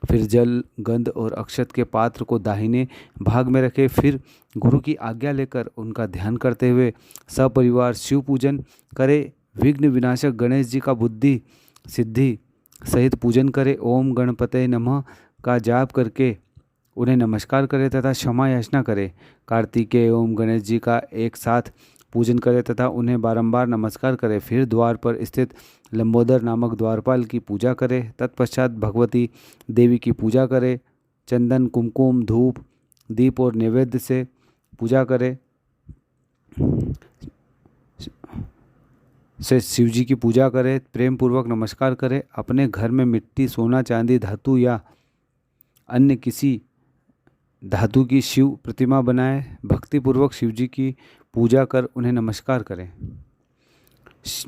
Speaker 1: फिर जल, गंध और अक्षत के पात्र को दाहिने भाग में रखें। फिर गुरु की आज्ञा लेकर उनका ध्यान करते हुए सपरिवार शिव पूजन करें। विघ्न विनाशक गणेश जी का बुद्धि सिद्धि सहित पूजन करें। ओम गणपते नमः का जाप करके उन्हें नमस्कार करें तथा क्षमा याचना करें। कार्तिकेय ओम गणेश जी का एक साथ पूजन करें तथा उन्हें बारंबार नमस्कार करें। फिर द्वार पर स्थित लंबोदर नामक द्वारपाल की पूजा करें। तत्पश्चात भगवती देवी की पूजा करें। चंदन, कुमकुम, धूप, दीप और नैवेद्य से पूजा करें। शिव जी की पूजा करें। प्रेम पूर्वक नमस्कार करें। अपने घर में मिट्टी, सोना, चांदी, धातु या अन्य किसी धातु की शिव प्रतिमा बनाएं। भक्तिपूर्वक शिव जी की पूजा कर उन्हें नमस्कार करें।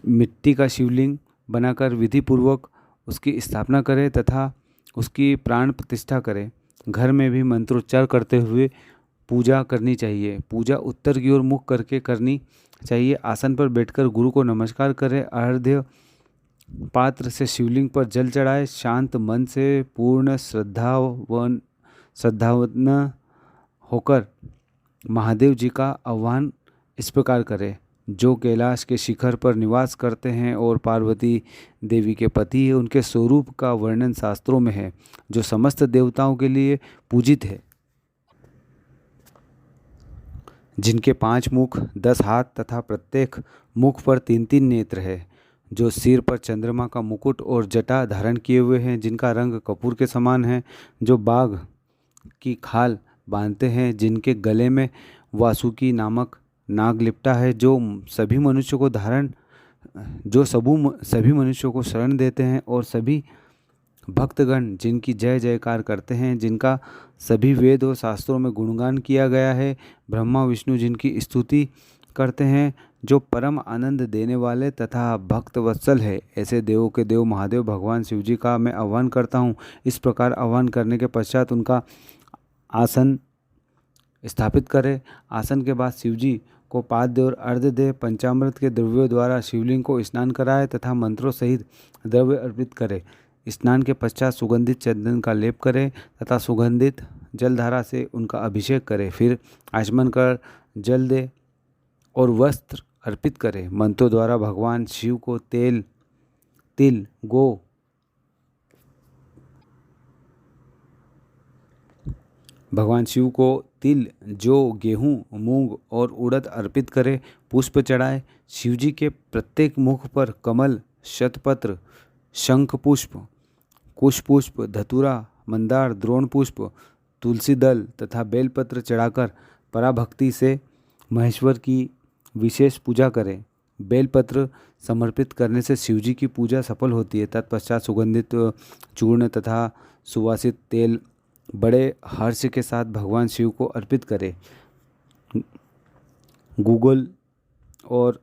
Speaker 1: मिट्टी का शिवलिंग बनाकर विधि पूर्वक उसकी स्थापना करें तथा उसकी प्राण प्रतिष्ठा करें। घर में भी मंत्रोच्चार करते हुए पूजा करनी चाहिए। पूजा उत्तर की ओर मुख करके करनी चाहिए। आसन पर बैठकर गुरु को नमस्कार करें। अर्घ्य पात्र से शिवलिंग पर जल चढ़ाए। शांत मन से पूर्ण श्रद्धावन होकर महादेव जी का आह्वान इस प्रकार करें। जो कैलाश के शिखर पर निवास करते हैं और पार्वती देवी के पति है, उनके स्वरूप का वर्णन शास्त्रों में है, जो समस्त देवताओं के लिए पूजित है, जिनके 5 मुख, 10 हाथ तथा प्रत्येक मुख पर 3-3 नेत्र है, जो सिर पर चंद्रमा का मुकुट और जटा धारण किए हुए हैं, जिनका रंग कपूर के समान है, जो बाघ की खाल बांधते हैं, जिनके गले में वासुकी नामक नाग लिपटा है, जो सभी मनुष्यों को शरण देते हैं, और सभी भक्तगण जिनकी जय जयकार करते हैं, जिनका सभी वेद और शास्त्रों में गुणगान किया गया है, ब्रह्मा विष्णु जिनकी स्तुति करते हैं, जो परम आनंद देने वाले तथा भक्त वत्सल है, ऐसे देवों के देव महादेव भगवान शिव जी का मैं आह्वान करता हूँ। इस प्रकार आह्वान करने के पश्चात उनका आसन स्थापित करें। आसन के बाद शिव जी को पाद्य और अर्घ्य दे। पंचामृत के द्रव्यों द्वारा शिवलिंग को स्नान कराए तथा मंत्रों सहित द्रव्य अर्पित करें। स्नान के पश्चात सुगंधित चंदन का लेप करें तथा सुगंधित जलधारा से उनका अभिषेक करें। फिर आचमन कर जल दे और वस्त्र अर्पित करें। मंत्रों द्वारा भगवान शिव को तिल, जौ, गेहूँ, मूंग और उड़द अर्पित करें। पुष्प चढ़ाए। शिव जी के प्रत्येक मुख पर कमल, शतपत्र, शंख पुष्प, कुश पुष्प, धतूरा, मंदार, द्रोण पुष्प, तुलसी दल तथा बेलपत्र चढ़ाकर पराभक्ति से महेश्वर की विशेष पूजा करें। बेलपत्र समर्पित करने से शिव जी की पूजा सफल होती है। तत्पश्चात सुगंधित चूर्ण तथा सुवासित तेल बड़े हर्ष के साथ भगवान शिव को अर्पित करे। गूगल और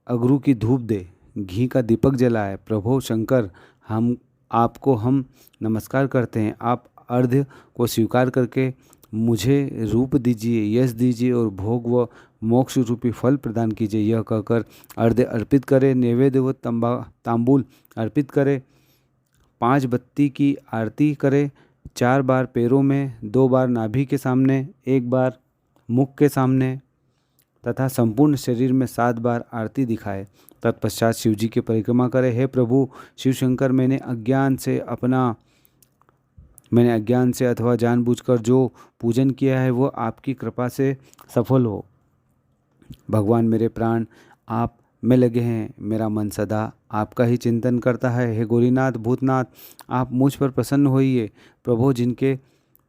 Speaker 1: अगरू की धूप दे, घी का दीपक जलाए। प्रभु शंकर, हम नमस्कार करते हैं। आप अर्घ्य को स्वीकार करके मुझे रूप दीजिए, यश दीजिए और भोग व मोक्ष रूपी फल प्रदान कीजिए। यह कहकर अर्घ्य अर्पित करे, नैवेद्य व तांबूल अर्पित करे, 5 बत्ती की आरती करे। 4 बार पैरों में, 2 बार नाभि के सामने, 1 बार मुख के सामने तथा संपूर्ण शरीर में 7 बार आरती दिखाए। तत्पश्चात शिव जी की परिक्रमा करे। हे प्रभु शिव शंकर, मैंने अज्ञान से अथवा जानबूझकर जो पूजन किया है वो आपकी कृपा से सफल हो। भगवान, मेरे प्राण आप में लगे हैं, मेरा मन सदा आपका ही चिंतन करता है। हे गौरीनाथ, भूतनाथ, आप मुझ पर प्रसन्न होइए। प्रभु, जिनके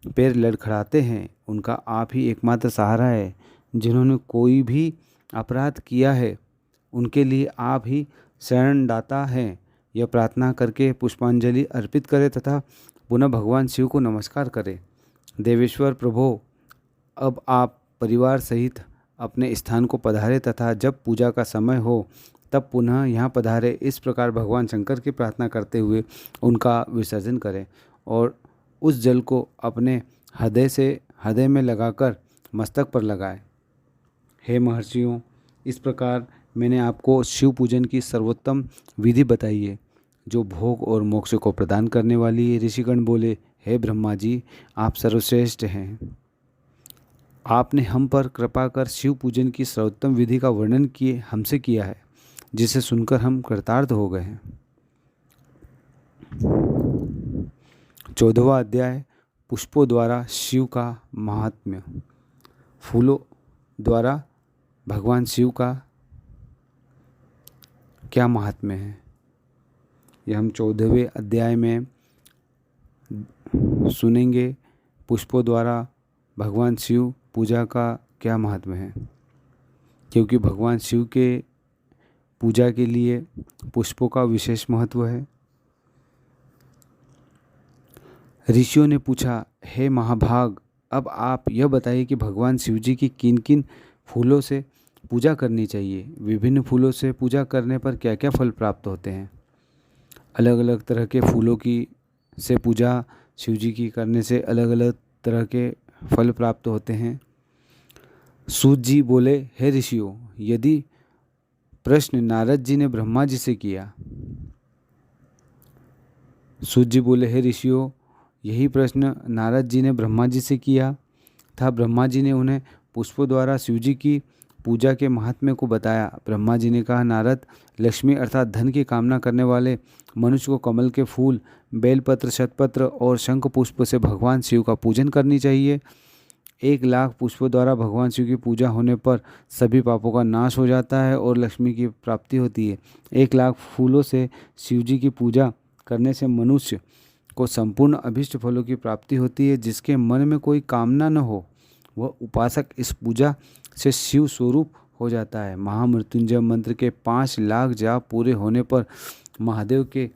Speaker 1: पैर लड़खड़ाते हैं उनका आप ही एकमात्र सहारा है। जिन्होंने कोई भी अपराध किया है उनके लिए आप ही शरणदाता हैं। यह प्रार्थना करके पुष्पांजलि अर्पित करें तथा पुनः भगवान शिव को नमस्कार करें। देवेश्वर प्रभु, अब आप परिवार सहित अपने स्थान को पधारे तथा जब पूजा का समय हो तब पुनः यहाँ पधारे। इस प्रकार भगवान शंकर की प्रार्थना करते हुए उनका विसर्जन करें और उस जल को अपने हृदय में लगाकर मस्तक पर लगाएं। हे महर्षियों, इस प्रकार मैंने आपको शिव पूजन की सर्वोत्तम विधि बताई है जो भोग और मोक्ष को प्रदान करने वाली है। ऋषिगण बोले, हे ब्रह्मा जी, आप सर्वश्रेष्ठ हैं। आपने हम पर कृपा कर शिव पूजन की सर्वोत्तम विधि का वर्णन हमसे किया है, जिसे सुनकर हम कृतार्थ हो गए हैं। 14वां अध्याय, पुष्पों द्वारा शिव का महात्म्य। फूलों द्वारा भगवान शिव का क्या महात्म्य है, यह हम 14वें अध्याय में सुनेंगे। पुष्पों द्वारा भगवान शिव पूजा का क्या महात्म्य है, क्योंकि भगवान शिव के पूजा के लिए पुष्पों का विशेष महत्व है। ऋषियों ने पूछा, हे महाभाग, अब आप यह बताइए कि भगवान शिव जी की किन किन फूलों से पूजा करनी चाहिए। विभिन्न फूलों से पूजा करने पर क्या क्या फल प्राप्त होते हैं। अलग अलग तरह के फूलों की से पूजा शिव जी की करने से अलग अलग तरह के फल प्राप्त होते हैं। सूत जी बोले, हे ऋषियों, यदि प्रश्न नारद जी ने ब्रह्मा जी से किया। सूत जी बोले, हे ऋषियों, यही प्रश्न नारद जी ने ब्रह्मा जी से किया था। ब्रह्मा जी ने उन्हें पुष्पों द्वारा शिव जी की पूजा के महात्म्य को बताया। ब्रह्मा जी ने कहा, नारद, लक्ष्मी अर्थात धन की कामना करने वाले मनुष्य को कमल के फूल, बेलपत्र, शतपत्र और शंख पुष्प से भगवान शिव का पूजन करनी चाहिए। 1 लाख पुष्पों द्वारा भगवान शिव की पूजा होने पर सभी पापों का नाश हो जाता है और लक्ष्मी की प्राप्ति होती है। 1 लाख फूलों से शिव जी की पूजा करने से मनुष्य को संपूर्ण अभीष्ट फलों की प्राप्ति होती है। जिसके मन में कोई कामना न हो वह उपासक इस पूजा से शिव स्वरूप हो जाता है। महामृत्युंजय मंत्र के 5 लाख जाप पूरे होने पर महादेव के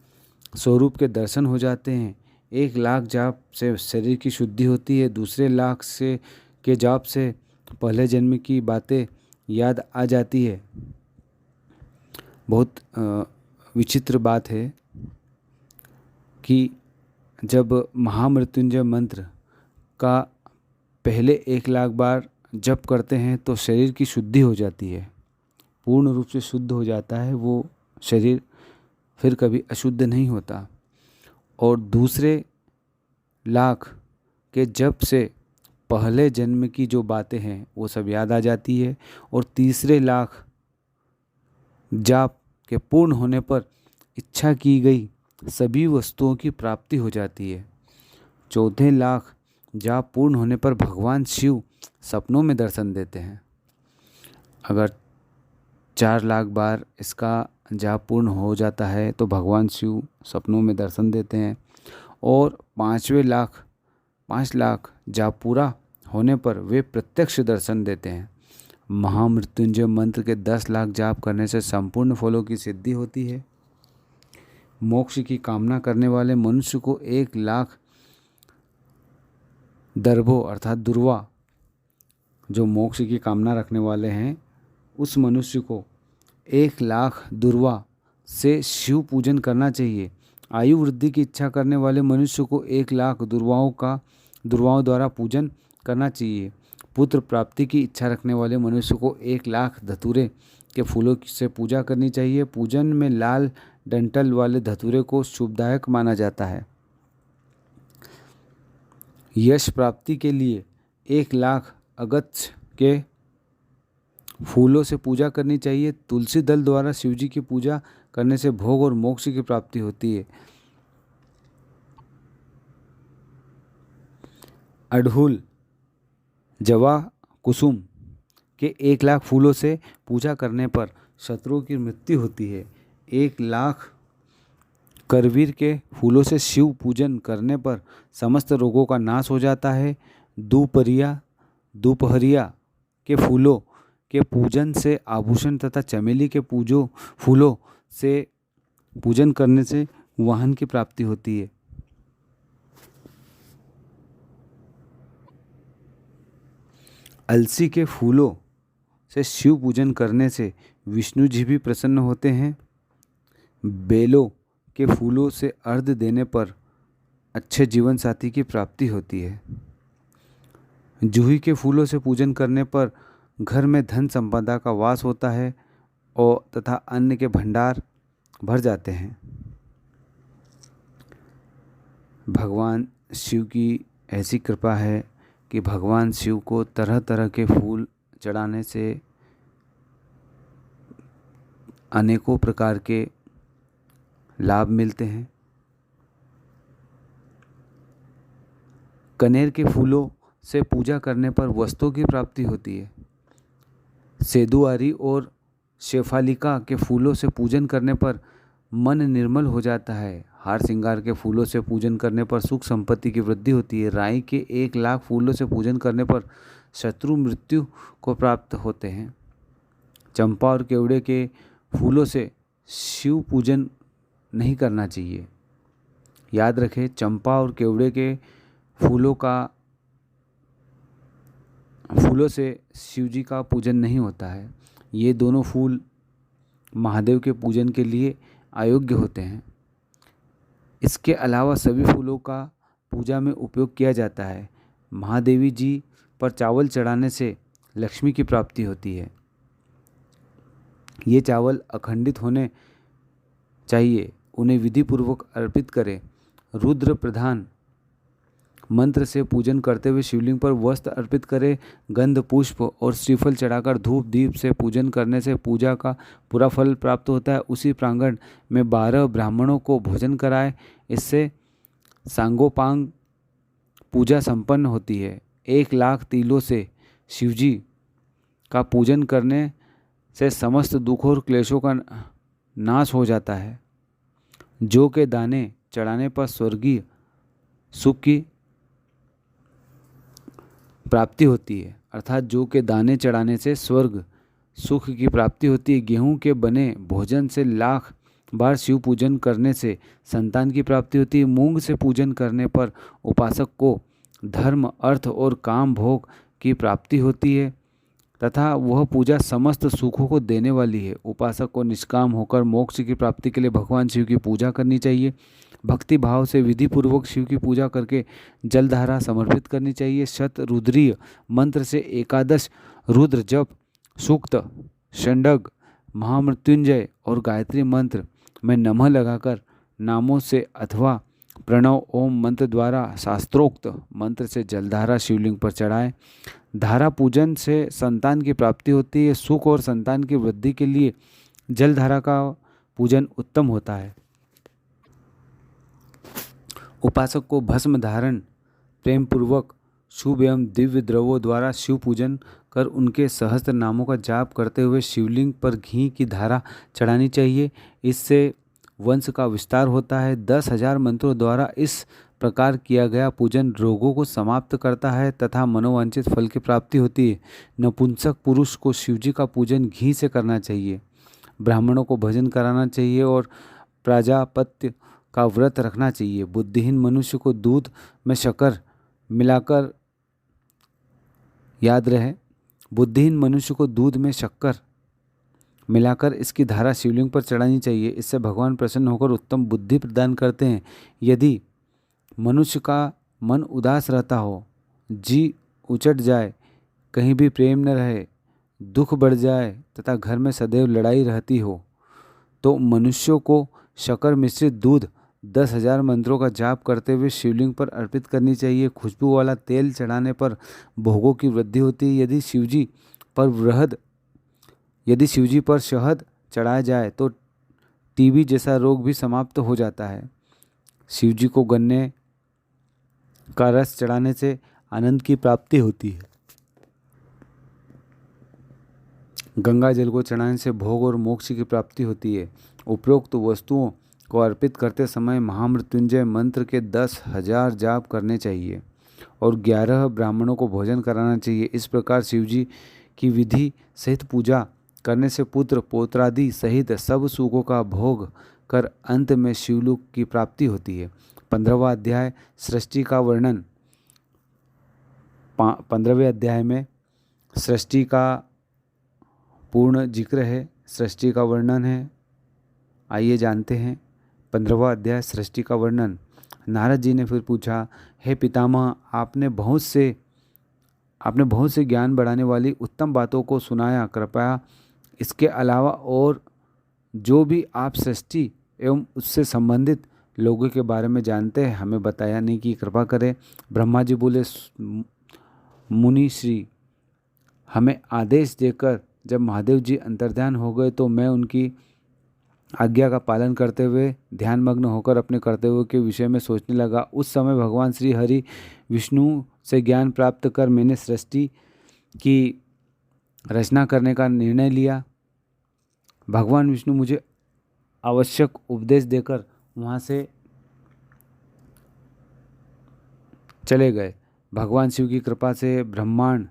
Speaker 1: स्वरूप के दर्शन हो जाते हैं। 1 लाख जाप से शरीर की शुद्धि होती है। दूसरे लाख के जाप से पहले जन्म की बातें याद आ जाती है। बहुत विचित्र बात है कि जब महामृत्युंजय मंत्र का पहले 1 लाख बार जप करते हैं तो शरीर की शुद्धि हो जाती है, पूर्ण रूप से शुद्ध हो जाता है वो शरीर, फिर कभी अशुद्ध नहीं होता। और दूसरे लाख के जप से पहले जन्म की जो बातें हैं वो सब याद आ जाती है। और तीसरे लाख जाप के पूर्ण होने पर इच्छा की गई सभी वस्तुओं की प्राप्ति हो जाती है। 14 लाख जाप पूर्ण होने पर भगवान शिव सपनों में दर्शन देते हैं। अगर 4 लाख बार इसका जाप पूर्ण हो जाता है तो भगवान शिव सपनों में दर्शन देते हैं। और 5 लाख जाप पूरा होने पर वे प्रत्यक्ष दर्शन देते हैं। महामृत्युंजय मंत्र के 10 लाख जाप करने से संपूर्ण फलों की सिद्धि होती है। मोक्ष की कामना करने वाले मनुष्य को 1 लाख दर्भो अर्थात दुर्वा जो मोक्ष की कामना रखने वाले हैं, उस मनुष्य को 1,00,000 दुर्वा से शिव पूजन करना चाहिए। आयु वृद्धि की इच्छा करने वाले मनुष्य को 1,00,000 दुर्वाओं द्वारा पूजन करना चाहिए। पुत्र प्राप्ति की इच्छा रखने वाले मनुष्य को 1,00,000 धतूरे के फूलों से पूजा करनी चाहिए। पूजन में लाल डंठल वाले धतूरे को शुभदायक माना जाता है। यश प्राप्ति के लिए 1,00,000 अगस्त्य के फूलों से पूजा करनी चाहिए। तुलसी दल द्वारा शिवजी की पूजा करने से भोग और मोक्ष की प्राप्ति होती है। अड़हुल, जवा, कुसुम के 1,00,000 फूलों से पूजा करने पर शत्रुओं की मृत्यु होती है। 1,00,000 करवीर के फूलों से शिव पूजन करने पर समस्त रोगों का नाश हो जाता है। दोपहरिया के फूलों के पूजन से आभूषण तथा चमेली के फूलों से पूजन करने से वाहन की प्राप्ति होती है। अलसी के फूलों से शिव पूजन करने से विष्णु जी भी प्रसन्न होते हैं। बेलों के फूलों से अर्घ्य देने पर अच्छे जीवन साथी की प्राप्ति होती है। जूही के फूलों से पूजन करने पर घर में धन संपदा का वास होता है और तथा अन्न के भंडार भर जाते हैं। भगवान शिव की ऐसी कृपा है कि भगवान शिव को तरह तरह के फूल चढ़ाने से अनेकों प्रकार के लाभ मिलते हैं। कनेर के फूलों से पूजा करने पर वस्तुओं की प्राप्ति होती है। सेदुआरी और शेफालिका के फूलों से पूजन करने पर मन निर्मल हो जाता है। हार श्रृंगार के फूलों से पूजन करने पर सुख संपत्ति की वृद्धि होती है। राई के 1,00,000 फूलों से पूजन करने पर शत्रु मृत्यु को प्राप्त होते हैं। चंपा और केवड़े के फूलों से शिव पूजन नहीं करना चाहिए। याद रखें, चंपा और केवड़े के फूलों से शिवजी का पूजन नहीं होता है। ये दोनों फूल महादेव के पूजन के लिए अयोग्य होते हैं। इसके अलावा सभी फूलों का पूजा में उपयोग किया जाता है। महादेवी जी पर चावल चढ़ाने से लक्ष्मी की प्राप्ति होती है। ये चावल अखंडित होने चाहिए। उन्हें विधि पूर्वक अर्पित करें। रुद्र प्रधान मंत्र से पूजन करते हुए शिवलिंग पर वस्त्र अर्पित करें। गंध, पुष्प और श्रीफल चढ़ाकर धूप दीप से पूजन करने से पूजा का पूरा फल प्राप्त होता है। उसी प्रांगण में 12 ब्राह्मणों को भोजन कराएं। इससे सांगोपांग पूजा संपन्न होती है। 1,00,000 तिलों से शिवजी का पूजन करने से समस्त दुखों और क्लेशों का नाश हो जाता है। जौ के दाने चढ़ाने पर स्वर्गीय सुख की प्राप्ति होती है। अर्थात जौ के दाने चढ़ाने से स्वर्ग सुख की प्राप्ति होती है। गेहूं के बने भोजन से 1,00,000 बार शिव पूजन करने से संतान की प्राप्ति होती है। मूंग से पूजन करने पर उपासक को धर्म, अर्थ और काम भोग की प्राप्ति होती है तथा वह पूजा समस्त सुखों को देने वाली है। उपासक को निष्काम होकर मोक्ष की प्राप्ति के लिए भगवान शिव की पूजा करनी चाहिए। भक्ति भाव से विधि पूर्वक शिव की पूजा करके जलधारा समर्पित करनी चाहिए। शतरुद्रीय मंत्र से 11 रुद्र जप, सूक्त, षंडग, महामृत्युंजय और गायत्री मंत्र में नमः लगाकर नामों से अथवा प्रणव ओम मंत्र द्वारा शास्त्रोक्त मंत्र से जलधारा शिवलिंग पर चढ़ाएं। धारा पूजन से संतान की प्राप्ति होती है। सुख और संतान की वृद्धि के लिए जलधारा का पूजन उत्तम होता है। उपासक को भस्म धारण प्रेम पूर्वक शुभ एवं दिव्य द्रव्यों द्वारा शिव पूजन कर उनके सहस्त्र नामों का जाप करते हुए शिवलिंग पर घी की धारा चढ़ानी चाहिए। इससे वंश का विस्तार होता है। 10,000 मंत्रों द्वारा इस प्रकार किया गया पूजन रोगों को समाप्त करता है तथा मनोवांछित फल की प्राप्ति होती है। नपुंसक पुरुष को शिवजी का पूजन घी से करना चाहिए। ब्राह्मणों को भजन कराना चाहिए और प्राजापत्य का व्रत रखना चाहिए। बुद्धिहीन मनुष्य को दूध में शक्कर मिलाकर याद रहे, बुद्धिहीन मनुष्य को दूध में शक्कर मिलाकर इसकी धारा शिवलिंग पर चढ़ानी चाहिए। इससे भगवान प्रसन्न होकर उत्तम बुद्धि प्रदान करते हैं। यदि मनुष्य का मन उदास रहता हो, जी उचट जाए, कहीं भी प्रेम न रहे, दुख बढ़ जाए तथा घर में सदैव लड़ाई रहती हो, तो मनुष्यों को शक्कर मिश्रित दूध 10,000 मंत्रों का जाप करते हुए शिवलिंग पर अर्पित करनी चाहिए। खुशबू वाला तेल चढ़ाने पर भोगों की वृद्धि होती है। यदि शिवजी पर शहद चढ़ाया जाए तो टीबी जैसा रोग भी समाप्त हो जाता है। शिवजी को गन्ने का रस चढ़ाने से आनंद की प्राप्ति होती है। गंगा जल को चढ़ाने से भोग और मोक्ष की प्राप्ति होती है। उपरोक्त वस्तुओं को अर्पित करते समय महामृत्युंजय मंत्र के 10,000 जाप करने चाहिए और 11 ब्राह्मणों को भोजन कराना चाहिए। इस प्रकार शिवजी की विधि सहित पूजा करने से पुत्र पौत्रादि सहित सब सुखों का भोग कर अंत में शिवलोक की प्राप्ति होती है। 15वां अध्याय सृष्टि का वर्णन। 15वें अध्याय में सृष्टि का पूर्ण जिक्र है, सृष्टि का वर्णन है। आइए जानते हैं 15वां अध्याय सृष्टि का वर्णन। नारद जी ने फिर पूछा, हे पितामह, आपने बहुत से ज्ञान बढ़ाने वाली उत्तम बातों को सुनाया। कृपया इसके अलावा और जो भी आप सृष्टि एवं उससे संबंधित लोगों के बारे में जानते हैं हमें बताने की कृपा करें। ब्रह्मा जी बोले, मुनि श्री, हमें आदेश देकर जब महादेव जी अंतर्ध्यान हो गए तो मैं उनकी आज्ञा का पालन करते हुए ध्यानमग्न होकर अपने कर्तव्यों के विषय में सोचने लगा। उस समय भगवान श्री हरि विष्णु से ज्ञान प्राप्त कर मैंने सृष्टि की रचना करने का निर्णय लिया। भगवान विष्णु मुझे आवश्यक उपदेश देकर वहाँ से चले गए। भगवान शिव की कृपा से ब्रह्मांड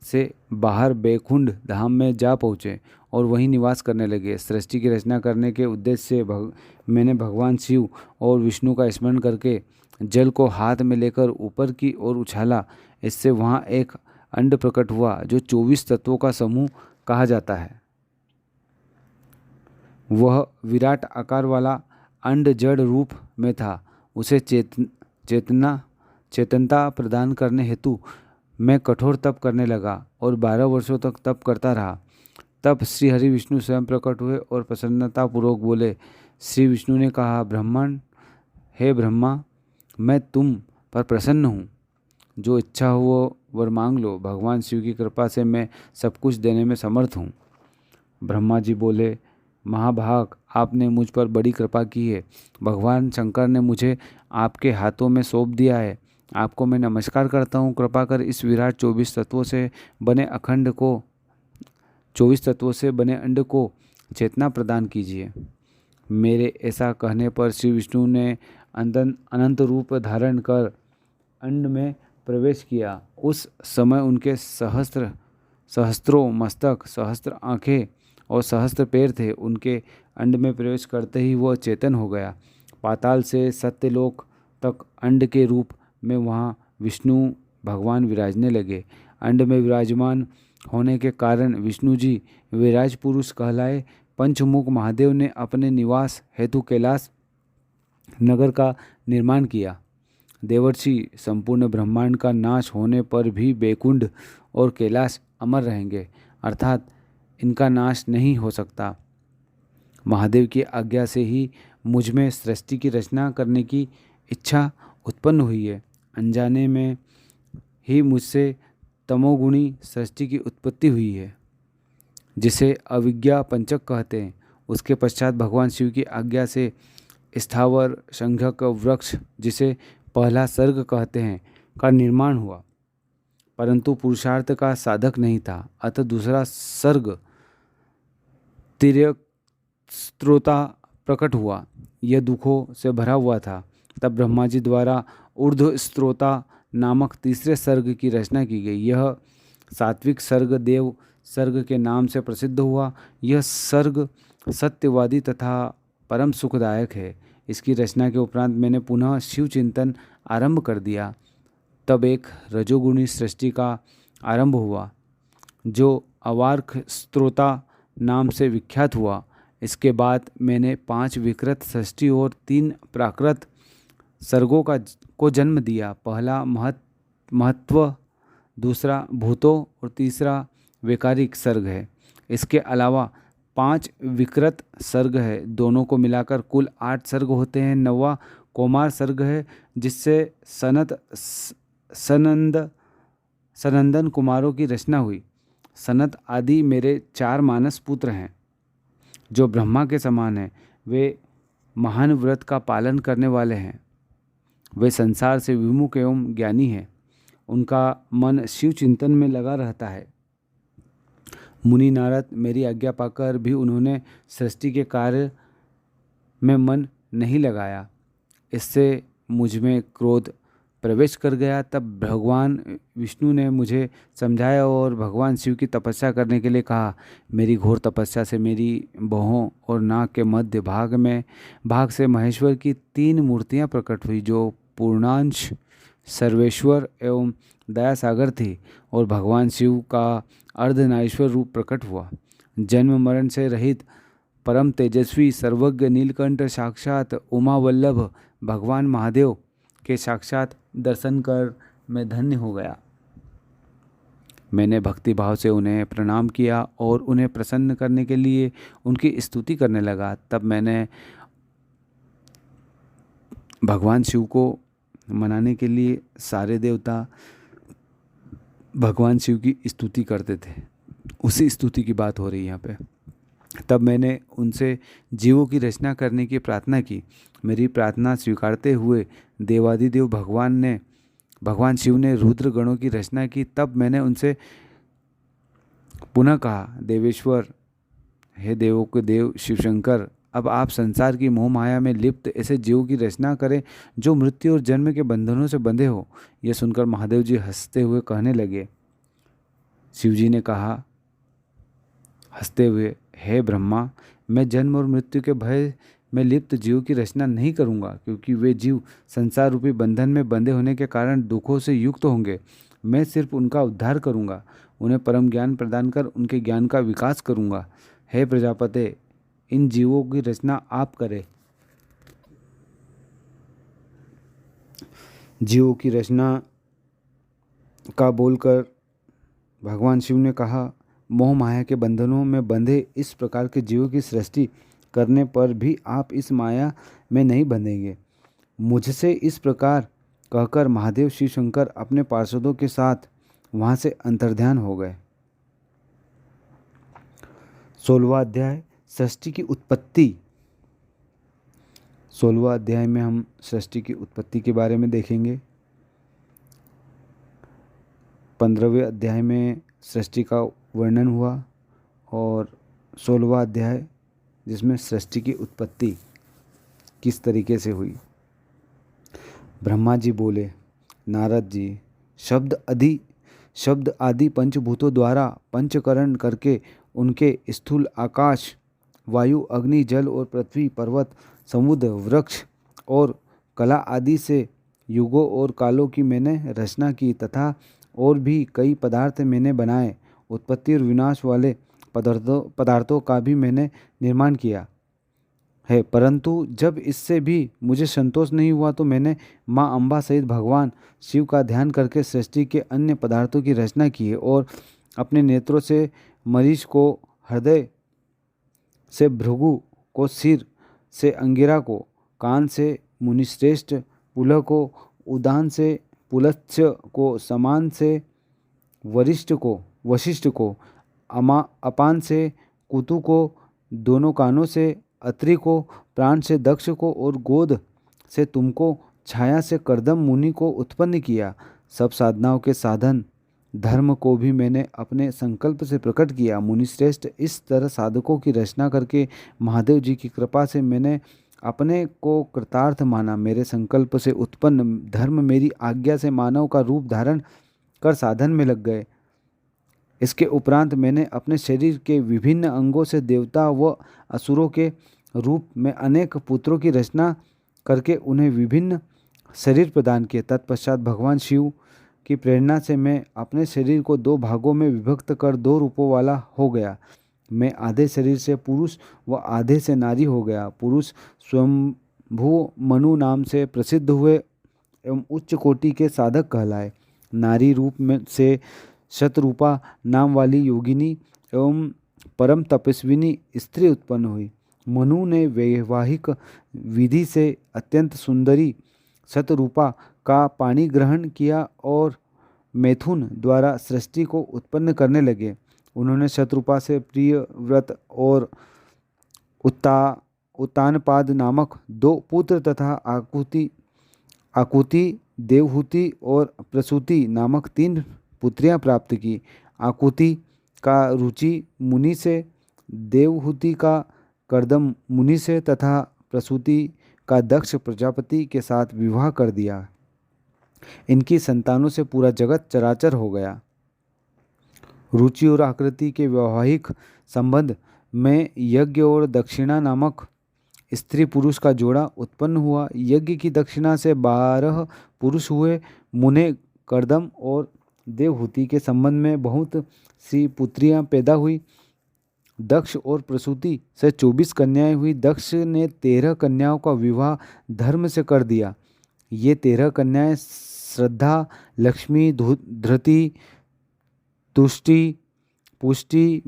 Speaker 1: से बाहर बैकुंठ धाम में जा पहुँचे और वहीं निवास करने लगे। सृष्टि की रचना करने के उद्देश्य से मैंने भगवान शिव और विष्णु का स्मरण करके जल को हाथ में लेकर ऊपर की ओर उछाला। इससे वहाँ एक अंड प्रकट हुआ जो 24 तत्वों का समूह कहा जाता है। वह विराट आकार वाला अंड जड़ रूप में था। उसे चेतनता प्रदान करने हेतु मैं कठोर तप करने लगा और 12 वर्षों तक तप करता रहा। तब श्री हरि विष्णु स्वयं प्रकट हुए और प्रसन्नतापूर्वक बोले। श्री विष्णु ने कहा, हे ब्रह्मा, मैं तुम पर प्रसन्न हूँ। जो इच्छा हो वो वर मांग लो। भगवान शिव की कृपा से मैं सब कुछ देने में समर्थ हूँ। ब्रह्मा जी बोले, महाभाग, आपने मुझ पर बड़ी कृपा की है। भगवान शंकर ने मुझे आपके हाथों में सौंप दिया है। आपको मैं नमस्कार करता हूँ। कृपा कर इस विराट 24 तत्वों से बने अंड को चेतना प्रदान कीजिए। मेरे ऐसा कहने पर श्री विष्णु ने अनंत रूप धारण कर अंड में प्रवेश किया। उस समय उनके सहस्त्रों मस्तक, सहस्त्र आँखें और सहस्त्र पैर थे। उनके अंड में प्रवेश करते ही वह चेतन हो गया। पाताल से सत्यलोक तक अंड के रूप में वहाँ विष्णु भगवान विराजने लगे। अंड में विराजमान होने के कारण विष्णु जी विराज पुरुष कहलाए। पंचमुख महादेव ने अपने निवास हेतु कैलाश नगर का निर्माण किया। देवर्षि संपूर्ण ब्रह्मांड का नाश होने पर भी बैकुंठ और कैलाश अमर रहेंगे, अर्थात इनका नाश नहीं हो सकता। महादेव की आज्ञा से ही मुझ में सृष्टि की रचना करने की इच्छा उत्पन्न हुई है। अनजाने में ही मुझसे तमोगुणी सृष्टि की उत्पत्ति हुई है, जिसे अविज्ञा पंचक कहते हैं। उसके पश्चात भगवान शिव की आज्ञा से स्थावर शंखक वृक्ष, जिसे पहला सर्ग कहते हैं, का निर्माण हुआ, परंतु पुरुषार्थ का साधक नहीं था। अतः दूसरा सर्ग तिर्यक-स्त्रोता प्रकट हुआ। यह दुखों से भरा हुआ था। तब ब्रह्मा जी द्वारा ऊर्ध्व स्त्रोता नामक तीसरे सर्ग की रचना की गई। यह सात्विक सर्ग देव सर्ग के नाम से प्रसिद्ध हुआ। यह सर्ग सत्यवादी तथा परम सुखदायक है। इसकी रचना के उपरांत मैंने पुनः शिव चिंतन आरंभ कर दिया। तब एक रजोगुणी सृष्टि का आरंभ हुआ, जो अवार्क स्त्रोता नाम से विख्यात हुआ। इसके बाद मैंने 5 विकृत सृष्टि और 3 प्राकृत सर्गों को जन्म दिया। पहला महत्व, दूसरा भूतों और तीसरा वैकारिक सर्ग है। इसके अलावा 5 विकृत सर्ग है। दोनों को मिलाकर कुल 8 सर्ग होते हैं। 9वां कौमार सर्ग है, जिससे सनंदन कुमारों की रचना हुई। सनत आदि मेरे 4 मानस पुत्र हैं, जो ब्रह्मा के समान हैं। वे महान व्रत का पालन करने वाले हैं। वे संसार से विमुख एवं ज्ञानी हैं। उनका मन शिव चिंतन में लगा रहता है। मुनि नारद मेरी आज्ञा पाकर भी उन्होंने सृष्टि के कार्य में मन नहीं लगाया। इससे मुझ में क्रोध प्रवेश कर गया। तब भगवान विष्णु ने मुझे समझाया और भगवान शिव की तपस्या करने के लिए कहा। मेरी घोर तपस्या से मेरी बाहों और नाक के मध्य भाग से महेश्वर की 3 मूर्तियां प्रकट हुई, जो पूर्णांश, सर्वेश्वर एवं दया सागर थी, और भगवान शिव का अर्धनारीश्वर रूप प्रकट हुआ। जन्म मरण से रहित परम तेजस्वी सर्वज्ञ नीलकंठ साक्षात उमा वल्लभ भगवान महादेव के साक्षात दर्शन कर मैं धन्य हो गया। मैंने भक्ति भाव से उन्हें प्रणाम किया और उन्हें प्रसन्न करने के लिए उनकी स्तुति करने लगा। तब मैंने भगवान शिव को मनाने के लिए सारे देवता भगवान शिव की स्तुति करते थे। उसी स्तुति की बात हो रही है यहाँ पे। तब मैंने उनसे जीवों की रचना करने की प्रार्थना की। मेरी प्रार्थना स्वीकारते हुए देवादिदेव भगवान शिव ने रुद्र गणों की रचना की। तब मैंने उनसे पुनः कहा, देवेश्वर, हे देवों के देव शिवशंकर, अब आप संसार की मोह माया में लिप्त ऐसे जीवों की रचना करें जो मृत्यु और जन्म के बंधनों से बंधे हो। यह सुनकर महादेव जी हंसते हुए कहने लगे। शिव जी ने कहा हंसते हुए, हे ब्रह्मा, मैं जन्म और मृत्यु के भय में लिप्त जीवों की रचना नहीं करूँगा, क्योंकि वे जीव संसार रूपी बंधन में बंधे होने के कारण दुखों से युक्त होंगे। मैं सिर्फ उनका उद्धार करूँगा, उन्हें परम ज्ञान प्रदान कर उनके ज्ञान का विकास करूँगा। हे प्रजापते, इन जीवों की रचना आप करें। जीवों की रचना का बोलकर भगवान शिव ने कहा, मोह माया के बंधनों में बंधे इस प्रकार के जीवों की सृष्टि करने पर भी आप इस माया में नहीं बंधेंगे। मुझसे इस प्रकार कहकर महादेव शिव शंकर अपने पार्षदों के साथ वहाँ से अंतर्ध्यान हो गए। 16वां अध्याय, सृष्टि की उत्पत्ति। 16वां अध्याय में हम सृष्टि की उत्पत्ति के बारे में देखेंगे। 15वें अध्याय में सृष्टि का वर्णन हुआ और 16वां अध्याय जिसमें सृष्टि की उत्पत्ति किस तरीके से हुई। ब्रह्मा जी बोले, नारद जी, शब्द आदि पंचभूतों द्वारा पंचकरण करके उनके स्थूल आकाश, वायु, अग्नि, जल और पृथ्वी, पर्वत, समुद्र, वृक्ष और कला आदि से युगों और कालों की मैंने रचना की तथा और भी कई पदार्थ मैंने बनाए। उत्पत्ति और विनाश वाले पदार्थों का भी मैंने निर्माण किया है, परंतु जब इससे भी मुझे संतोष नहीं हुआ तो मैंने माँ अम्बा सहित भगवान शिव का ध्यान करके सृष्टि के अन्य पदार्थों की रचना की है और अपने नेत्रों से मरीच को, हृदय से भृगु को, सिर से अंगिरा को, कान से मुनिश्रेष्ठ पुलह को, उदान से पुलत्स्य को, समान से वशिष्ठ को, अपान से कुतु को, दोनों कानों से अत्रि को, प्राण से दक्ष को और गोद से तुमको, छाया से कर्दम मुनि को उत्पन्न किया। सब साधनाओं के साधन धर्म को भी मैंने अपने संकल्प से प्रकट किया। मुनिश्रेष्ठ, इस तरह साधकों की रचना करके महादेव जी की कृपा से मैंने अपने को कृतार्थ माना। मेरे संकल्प से उत्पन्न धर्म मेरी आज्ञा से मानव का रूप धारण कर साधन में लग गए। इसके उपरांत मैंने अपने शरीर के विभिन्न अंगों से देवता व असुरों के रूप में अनेक पुत्रों की रचना करके उन्हें विभिन्न शरीर प्रदान किए। तत्पश्चात भगवान शिव
Speaker 2: की प्रेरणा से मैं अपने शरीर को 2 भागों में विभक्त कर 2 रूपों वाला हो गया। मैं आधे शरीर से पुरुष व आधे से नारी हो गया। पुरुष स्वयंभू मनु नाम से प्रसिद्ध हुए एवं उच्च कोटि के साधक कहलाए। नारी रूप में से शतरूपा नाम वाली योगिनी एवं परम तपस्विनी स्त्री उत्पन्न हुई। मनु ने वैवाहिक विधि से अत्यंत सुंदरी शतरूपा का पानी ग्रहण किया और मैथुन द्वारा सृष्टि को उत्पन्न करने लगे। उन्होंने शतरूपा से प्रिय व्रत और उत्तानपाद नामक 2 पुत्र तथा आकुति देवहूति और प्रसूति नामक 3 पुत्रियां प्राप्त की। आकुति का रुचि मुनि से, देवहूति का कर्दम मुनि से तथा प्रसूति का दक्ष प्रजापति के साथ विवाह कर दिया। इनकी संतानों से पूरा जगत चराचर हो गया। रुचि और आकृति के वैवाहिक संबंध में यज्ञ और दक्षिणा नामक स्त्री पुरुष का जोड़ा उत्पन्न हुआ। यज्ञ की दक्षिणा से 12 पुरुष हुए। मुने, कर्दम और देवहूति के संबंध में बहुत सी पुत्रियां पैदा हुई। दक्ष और प्रसूति से 24 कन्याएं हुई। दक्ष ने 13 कन्याओं का विवाह धर्म से कर दिया। ये 13 कन्याएं श्रद्धा, लक्ष्मी, धृति, तुष्टि, पुष्टि,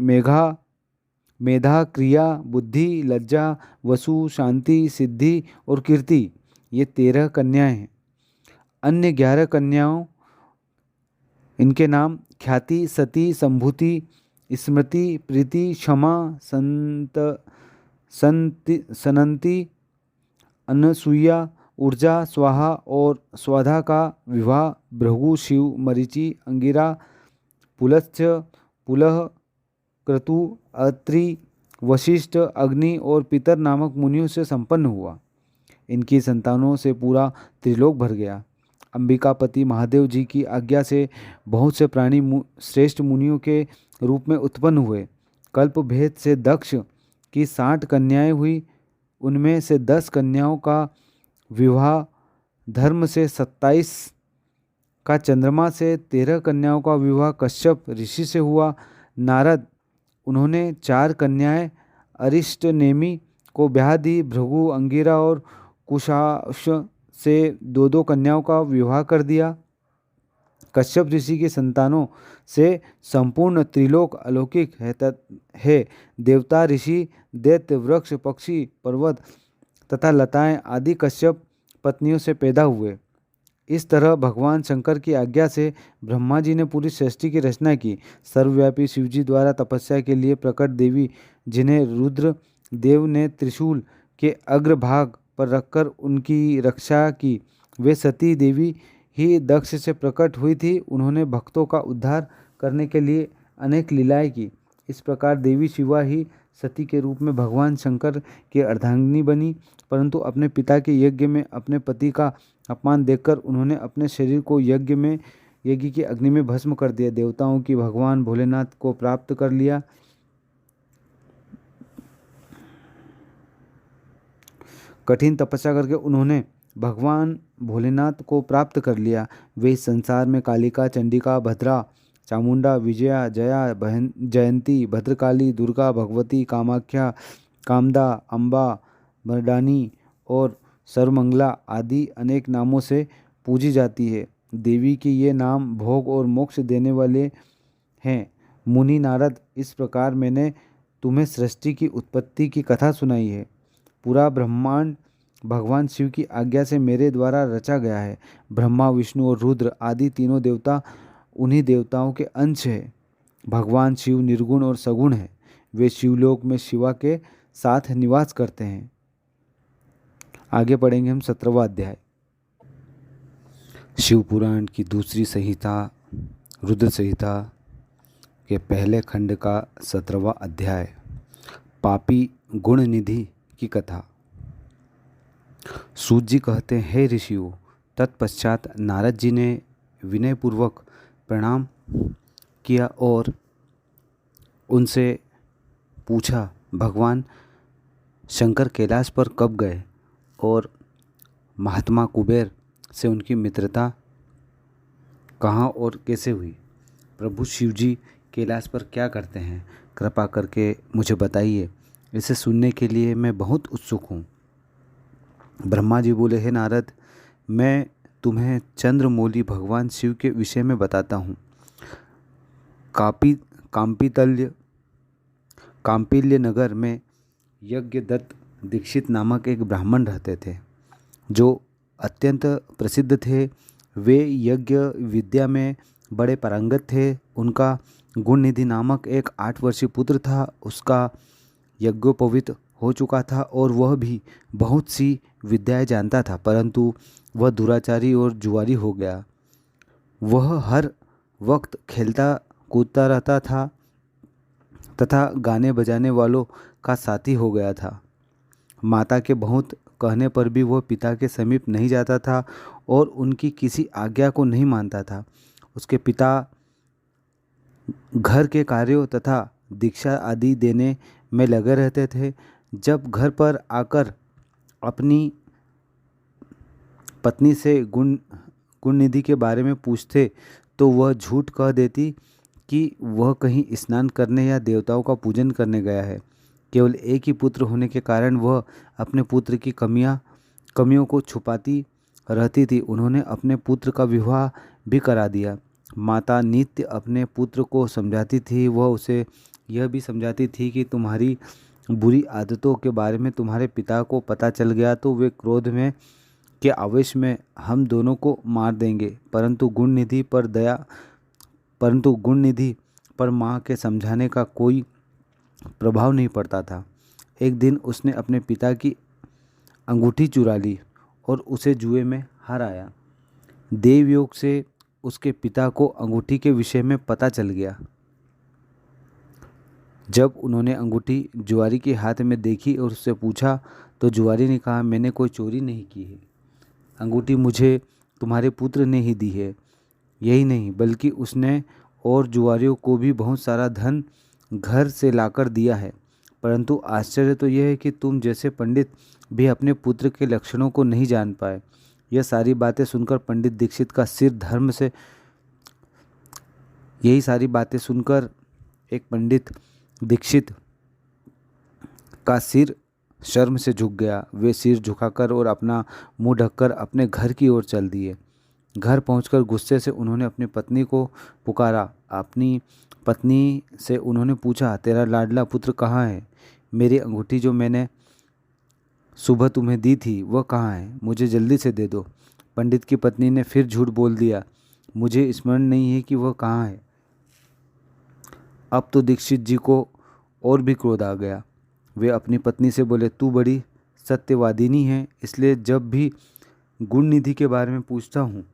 Speaker 2: मेधा, क्रिया, बुद्धि, लज्जा, वसु, शांति, सिद्धि और कीर्ति, ये 13 कन्याएं हैं। अन्य 11 कन्याओं, इनके नाम ख्याति, सती, संभूति, स्मृति, प्रीति, क्षमा, सनंती, अनसुईया, ऊर्जा, स्वाहा और स्वधा का विवाह भृगु, शिव, मरीचि, अंगिरा, पुलस्त्य, पुलह, क्रतु, अत्रि, वशिष्ठ, अग्नि और पितर नामक मुनियों से संपन्न हुआ। इनकी संतानों से पूरा त्रिलोक भर गया। अंबिकापति महादेव जी की आज्ञा से बहुत से प्राणी श्रेष्ठ मुनियों के रूप में उत्पन्न हुए। कल्प भेद से दक्ष की 60 कन्याएं हुई। उनमें से 10 कन्याओं का विवाह धर्म से, 27 का चंद्रमा से, 13 कन्याओं का विवाह कश्यप ऋषि से हुआ। नारद, उन्होंने 4 कन्याएं अरिष्टनेमि को ब्याह दी। भृगु, अंगिरा और कुशाश से 2-2 कन्याओं का विवाह कर दिया। कश्यप ऋषि की संतानों से संपूर्ण त्रिलोक अलौकिक है। देवता, ऋषि, दैत्य, वृक्ष, पक्षी, पर्वत तथा लताएं आदि कश्यप पत्नियों से पैदा हुए। इस तरह भगवान शंकर की आज्ञा से ब्रह्मा जी ने पूरी सृष्टि की रचना की। सर्वव्यापी शिवजी द्वारा तपस्या के लिए प्रकट देवी, जिन्हें रुद्र देव ने त्रिशूल के अग्रभाग पर रखकर उनकी रक्षा की, वे सती देवी ही दक्ष से प्रकट हुई थी। उन्होंने भक्तों का उद्धार करने के लिए अनेक लीलाएं की। इस प्रकार देवी शिवा ही सती के रूप में भगवान शंकर की अर्धांगिनी बनी। परंतु अपने पिता के यज्ञ में अपने पति का अपमान देखकर उन्होंने अपने शरीर को यज्ञ की अग्नि में भस्म कर दिया। देवताओं की भगवान भोलेनाथ को प्राप्त कर लिया। कठिन तपस्या करके उन्होंने भगवान भोलेनाथ को प्राप्त कर लिया। वे इस संसार में कालिका, चंडिका, भद्रा, चामुंडा, विजया, जया, जयंती, भद्रकाली, दुर्गा, भगवती, कामाख्या, कामदा, अम्बा, मर्दानी और सर्वमंगला आदि अनेक नामों से पूजी जाती है। देवी के ये नाम भोग और मोक्ष देने वाले हैं। मुनि नारद, इस प्रकार मैंने तुम्हें सृष्टि की उत्पत्ति की कथा सुनाई है। पूरा ब्रह्मांड भगवान शिव की आज्ञा से मेरे द्वारा रचा गया है। ब्रह्मा, विष्णु और रुद्र आदि तीनों देवता उन्हीं देवताओं के अंश हैं। भगवान शिव निर्गुण और सगुण है। वे शिवलोक में शिवा के साथ निवास करते हैं। आगे पढ़ेंगे हम 17वां अध्याय। शिव पुराण की दूसरी संहिता रुद्र संहिता के पहले खंड का 17वां अध्याय, पापी गुण निधि की कथा। सूत जी कहते हैं, हे ऋषियों, तत्पश्चात नारद जी ने विनयपूर्वक प्रणाम किया और उनसे पूछा, भगवान शंकर कैलाश पर कब गए और महात्मा कुबेर से उनकी मित्रता
Speaker 1: कहाँ और कैसे हुई? प्रभु शिवजी कैलाश पर क्या करते हैं? कृपा करके मुझे बताइए। इसे सुनने के लिए मैं बहुत उत्सुक हूँ। ब्रह्मा जी बोले, हे नारद, मैं तुम्हें चंद्रमौली भगवान शिव के विषय में बताता हूँ। कांपितल्य कांपिल्य नगर में यज्ञदत्त दीक्षित नामक एक ब्राह्मण रहते थे, जो अत्यंत प्रसिद्ध थे। वे यज्ञ विद्या में बड़े पारंगत थे। उनका गुणनिधि नामक एक 8 वर्षीय पुत्र था। उसका यज्ञोपवीत हो चुका था और वह भी बहुत सी विद्याएं जानता था, परंतु वह दुराचारी और जुआरी हो गया। वह हर वक्त खेलता कूदता रहता था तथा गाने बजाने वालों का साथी हो गया था। माता के बहुत कहने पर भी वह पिता के समीप नहीं जाता था और उनकी किसी आज्ञा को नहीं मानता था। उसके पिता घर के कार्यों तथा दीक्षा आदि देने में लगे रहते थे। जब घर पर आकर अपनी पत्नी से गुणनिधि के बारे में पूछते तो वह झूठ कह देती कि वह कहीं स्नान करने या देवताओं का पूजन करने गया है। केवल एक ही पुत्र होने के कारण वह अपने पुत्र की कमियों को छुपाती रहती थी। उन्होंने अपने पुत्र का विवाह भी करा दिया। माता नित्य अपने पुत्र को समझाती थी। वह उसे यह भी समझाती थी कि तुम्हारी बुरी आदतों के बारे में तुम्हारे पिता को पता चल गया तो वे क्रोध में के आवेश में हम दोनों को मार देंगे। परंतु गुणनिधि पर माँ के समझाने का कोई प्रभाव नहीं पड़ता था। एक दिन उसने अपने पिता की अंगूठी चुरा ली और उसे जुए में हराया। देवयोग से उसके पिता को अंगूठी के विषय में पता चल गया। जब उन्होंने अंगूठी जुआरी के हाथ में देखी और उससे पूछा तो जुआरी ने कहा, मैंने कोई चोरी नहीं की है। अंगूठी मुझे तुम्हारे पुत्र ने ही दी है। यही नहीं बल्कि उसने और जुआरियों को भी बहुत सारा धन घर से लाकर दिया है। परंतु आश्चर्य तो यह है कि तुम जैसे पंडित भी अपने पुत्र के लक्षणों को नहीं जान पाए। यह सारी बातें सुनकर पंडित दीक्षित का सिर धर्म से यही सारी बातें सुनकर एक पंडित दीक्षित का सिर शर्म से झुक गया। वे सिर झुकाकर और अपना मुंह ढककर अपने घर की ओर चल दिए। घर पहुंचकर गुस्से से उन्होंने अपनी पत्नी को पुकारा। अपनी पत्नी से उन्होंने पूछा, तेरा लाडला पुत्र कहाँ है? मेरी अंगूठी जो मैंने सुबह तुम्हें दी थी वह कहाँ है? मुझे जल्दी से दे दो। पंडित की पत्नी ने फिर झूठ बोल दिया, मुझे स्मरण नहीं है कि वह कहाँ है। अब तो दीक्षित जी को और भी क्रोध आ गया। वे अपनी पत्नी से बोले, तू बड़ी सत्यवादिनी है, इसलिए जब भी गुणनिधि के बारे में पूछता हूँ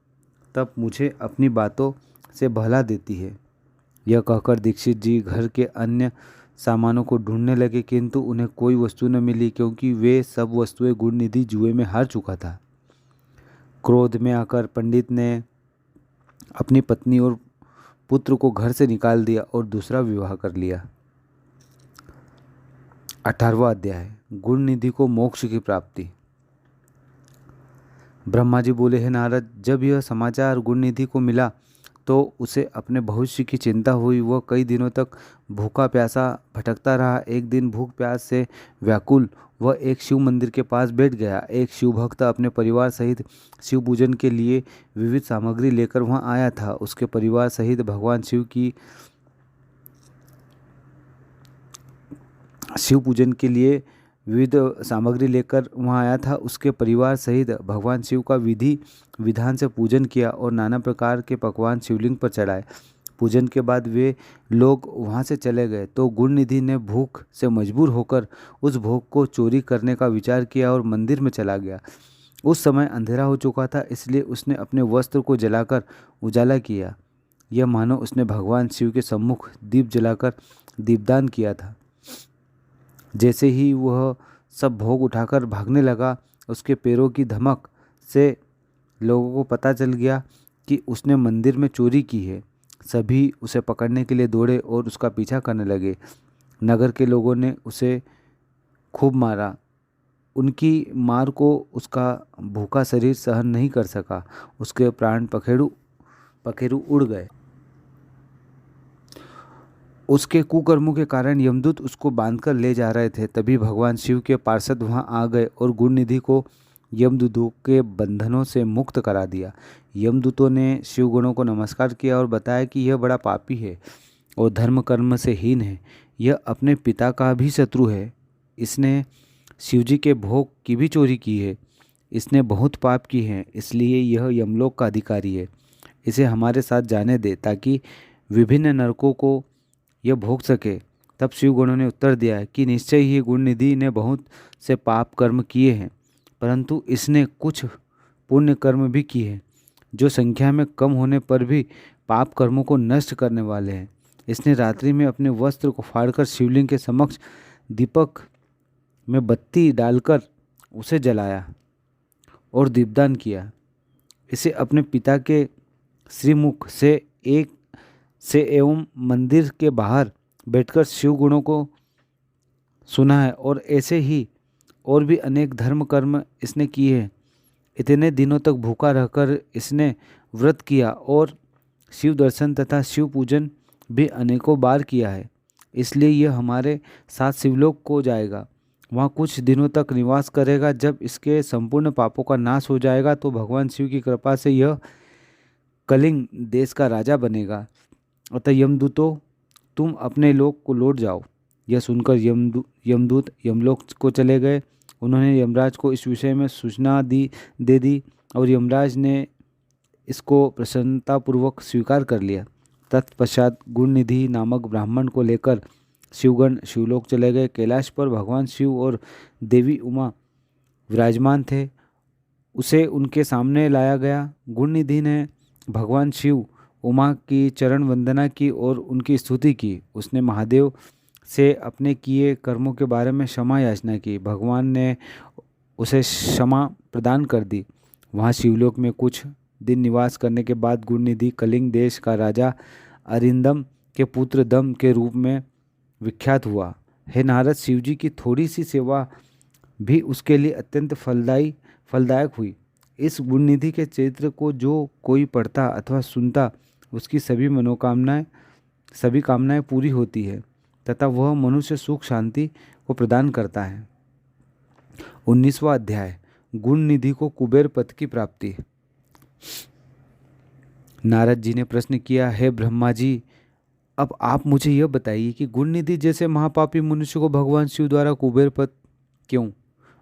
Speaker 1: तब मुझे अपनी बातों से बहला देती है। यह कहकर दीक्षित जी घर के अन्य सामानों को ढूंढने लगे, किंतु उन्हें कोई वस्तु न मिली, क्योंकि वे सब वस्तुएं गुणनिधि जुए में हार चुका था। क्रोध में आकर पंडित ने अपनी पत्नी और पुत्र को घर से निकाल दिया और दूसरा विवाह कर लिया। 18वां अध्याय, गुणनिधि को मोक्ष की प्राप्ति। ब्रह्मा जी बोले, हे नारद, जब यह समाचार गुणनिधि को मिला तो उसे अपने भविष्य की चिंता हुई। वह कई दिनों तक भूखा प्यासा भटकता रहा। एक दिन भूख प्यास से व्याकुल वह एक शिव मंदिर के पास बैठ गया। एक शिव भक्त अपने परिवार सहित शिव पूजन के लिए विविध सामग्री लेकर वहां आया था। उसके परिवार सहित भगवान शिव पूजन के लिए विविध सामग्री लेकर वहाँ आया था। उसके परिवार सहित भगवान शिव का विधि विधान से पूजन किया और नाना प्रकार के पकवान शिवलिंग पर चढ़ाए। पूजन के बाद वे लोग वहाँ से चले गए तो गुणनिधि ने भूख से मजबूर होकर उस भोग को चोरी करने का विचार किया और मंदिर में चला गया। उस समय अंधेरा हो चुका था, इसलिए उसने अपने वस्त्र को जलाकर उजाला किया। यह मानो उसने भगवान शिव के सम्मुख दीप जलाकर दीपदान किया था। जैसे ही वह सब भोग उठाकर भागने लगा, उसके पैरों की धमक से लोगों को पता चल गया कि उसने मंदिर में चोरी की है। सभी उसे पकड़ने के लिए दौड़े और उसका पीछा करने लगे। नगर के लोगों ने उसे खूब मारा। उनकी मार को उसका भूखा शरीर सहन नहीं कर सका। उसके प्राण पखेरु पखेरु उड़ गए। उसके कुकर्मों के कारण यमदूत उसको बांधकर ले जा रहे थे। तभी भगवान शिव के पार्षद वहां आ गए और गुणनिधि को यमदूतों के बंधनों से मुक्त करा दिया। यमदूतों ने शिवगणों को नमस्कार किया और बताया कि यह बड़ा पापी है और धर्म कर्म से हीन है। यह अपने पिता का भी शत्रु है। इसने शिवजी के भोग की भी चोरी की है। इसने बहुत पाप की है, इसलिए यह यमलोक का अधिकारी है। इसे हमारे साथ जाने दे ताकि विभिन्न नरकों को यह भोग सके। तब शिवगणों ने उत्तर दिया कि निश्चय ही गुणनिधि ने बहुत से पाप कर्म किए हैं, परंतु इसने कुछ पुण्य कर्म भी किए हैं जो संख्या में कम होने पर भी पाप कर्मों को नष्ट करने वाले हैं। इसने रात्रि में अपने वस्त्र को फाड़कर शिवलिंग के समक्ष दीपक में बत्ती डालकर उसे जलाया और दीपदान किया। इसे अपने पिता के श्रीमुख से एवं मंदिर के बाहर बैठकर शिव गुणों को सुना है और ऐसे ही और भी अनेक धर्म कर्म इसने किए हैं। इतने दिनों तक भूखा रहकर इसने व्रत किया और शिव दर्शन तथा शिव पूजन भी अनेकों बार किया है। इसलिए यह हमारे साथ शिवलोक को जाएगा, वहाँ कुछ दिनों तक निवास करेगा। जब इसके संपूर्ण पापों का नाश हो जाएगा तो भगवान शिव की कृपा से यह कलिंग देश का राजा बनेगा। अतः यमदूतों, तुम अपने लोक को लौट जाओ। यह सुनकर यमदूत यमलोक को चले गए। उन्होंने यमराज को इस विषय में सूचना दे दी और यमराज ने इसको प्रसन्नतापूर्वक स्वीकार कर लिया। तत्पश्चात गुणनिधि नामक ब्राह्मण को लेकर शिवगण शिवलोक चले गए। कैलाश पर भगवान शिव और देवी उमा विराजमान थे। उसे उनके सामने लाया गया। गुणनिधि ने भगवान शिव उमा की चरण वंदना की और उनकी स्तुति की। उसने महादेव से अपने किए कर्मों के बारे में क्षमा याचना की। भगवान ने उसे क्षमा प्रदान कर दी। वहाँ शिवलोक में कुछ दिन निवास करने के बाद गुणनिधि कलिंग देश का राजा अरिंदम के पुत्र दम के रूप में विख्यात हुआ। हे नारद, शिवजी की थोड़ी सी सेवा भी उसके लिए अत्यंत फलदायक हुई। इस गुणनिधि के चरित्र को जो कोई पढ़ता अथवा सुनता उसकी सभी कामनाएं पूरी होती है तथा वह मनुष्य सुख शांति को प्रदान करता है। 19वां अध्याय, गुणनिधि को कुबेर पद की प्राप्ति। नारद जी ने प्रश्न किया, हे ब्रह्मा जी, अब आप मुझे यह बताइए कि गुणनिधि जैसे महापापी मनुष्य को भगवान शिव द्वारा कुबेर पद क्यों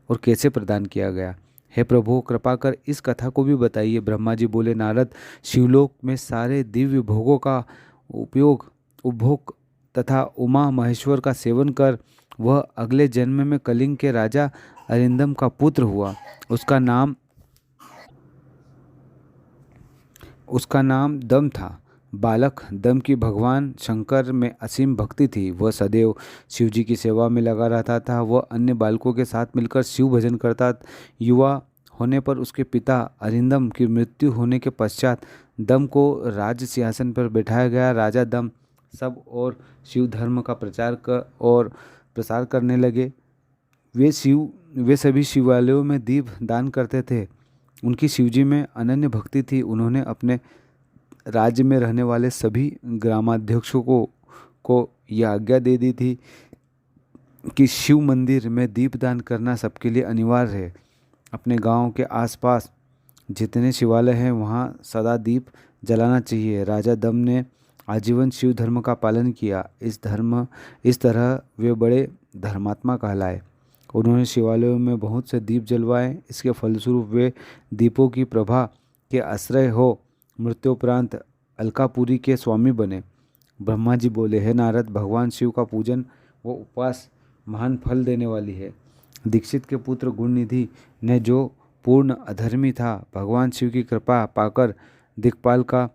Speaker 1: और कैसे प्रदान किया गया। हे प्रभु, कृपा कर इस कथा को भी बताइए। ब्रह्मा जी बोले, नारद, शिवलोक में सारे दिव्य भोगों का उपभोग तथा उमा महेश्वर का सेवन कर वह अगले जन्म में कलिंग के राजा अरिंदम का पुत्र हुआ। उसका नाम दम था। बालक दम की भगवान शंकर में असीम भक्ति थी। वह सदैव शिव जी की सेवा में लगा रहता था। वह अन्य बालकों के साथ मिलकर शिव भजन करता। युवा होने पर उसके पिता अरिंदम की मृत्यु होने के पश्चात दम को राज सिंहासन पर बैठाया गया। राजा दम सब और शिव धर्म का प्रसार करने लगे। वे सभी शिवालयों में दीप दान करते थे। उनकी शिवजी में अनन्य भक्ति थी। उन्होंने अपने राज्य में रहने वाले सभी ग्रामाध्यक्षों को यह आज्ञा दे दी थी कि शिव मंदिर में दीपदान करना सबके लिए अनिवार्य है। अपने गांव के आसपास जितने शिवालय हैं वहां सदा दीप जलाना चाहिए। राजा दम ने आजीवन शिव धर्म का पालन किया। इस तरह वे बड़े धर्मात्मा कहलाए। उन्होंने शिवालयों में बहुत से दीप जलवाए। इसके फलस्वरूप वे दीपों की प्रभा के आश्रय हो मृत्योपरांत अलकापुरी के स्वामी बने। ब्रह्मा जी बोले, हे नारद, भगवान शिव का पूजन व उपवास महान फल देने वाली है। दीक्षित के पुत्र गुणनिधि ने जो पूर्ण अधर्मी था, भगवान शिव की कृपा पाकर दिक्पाल का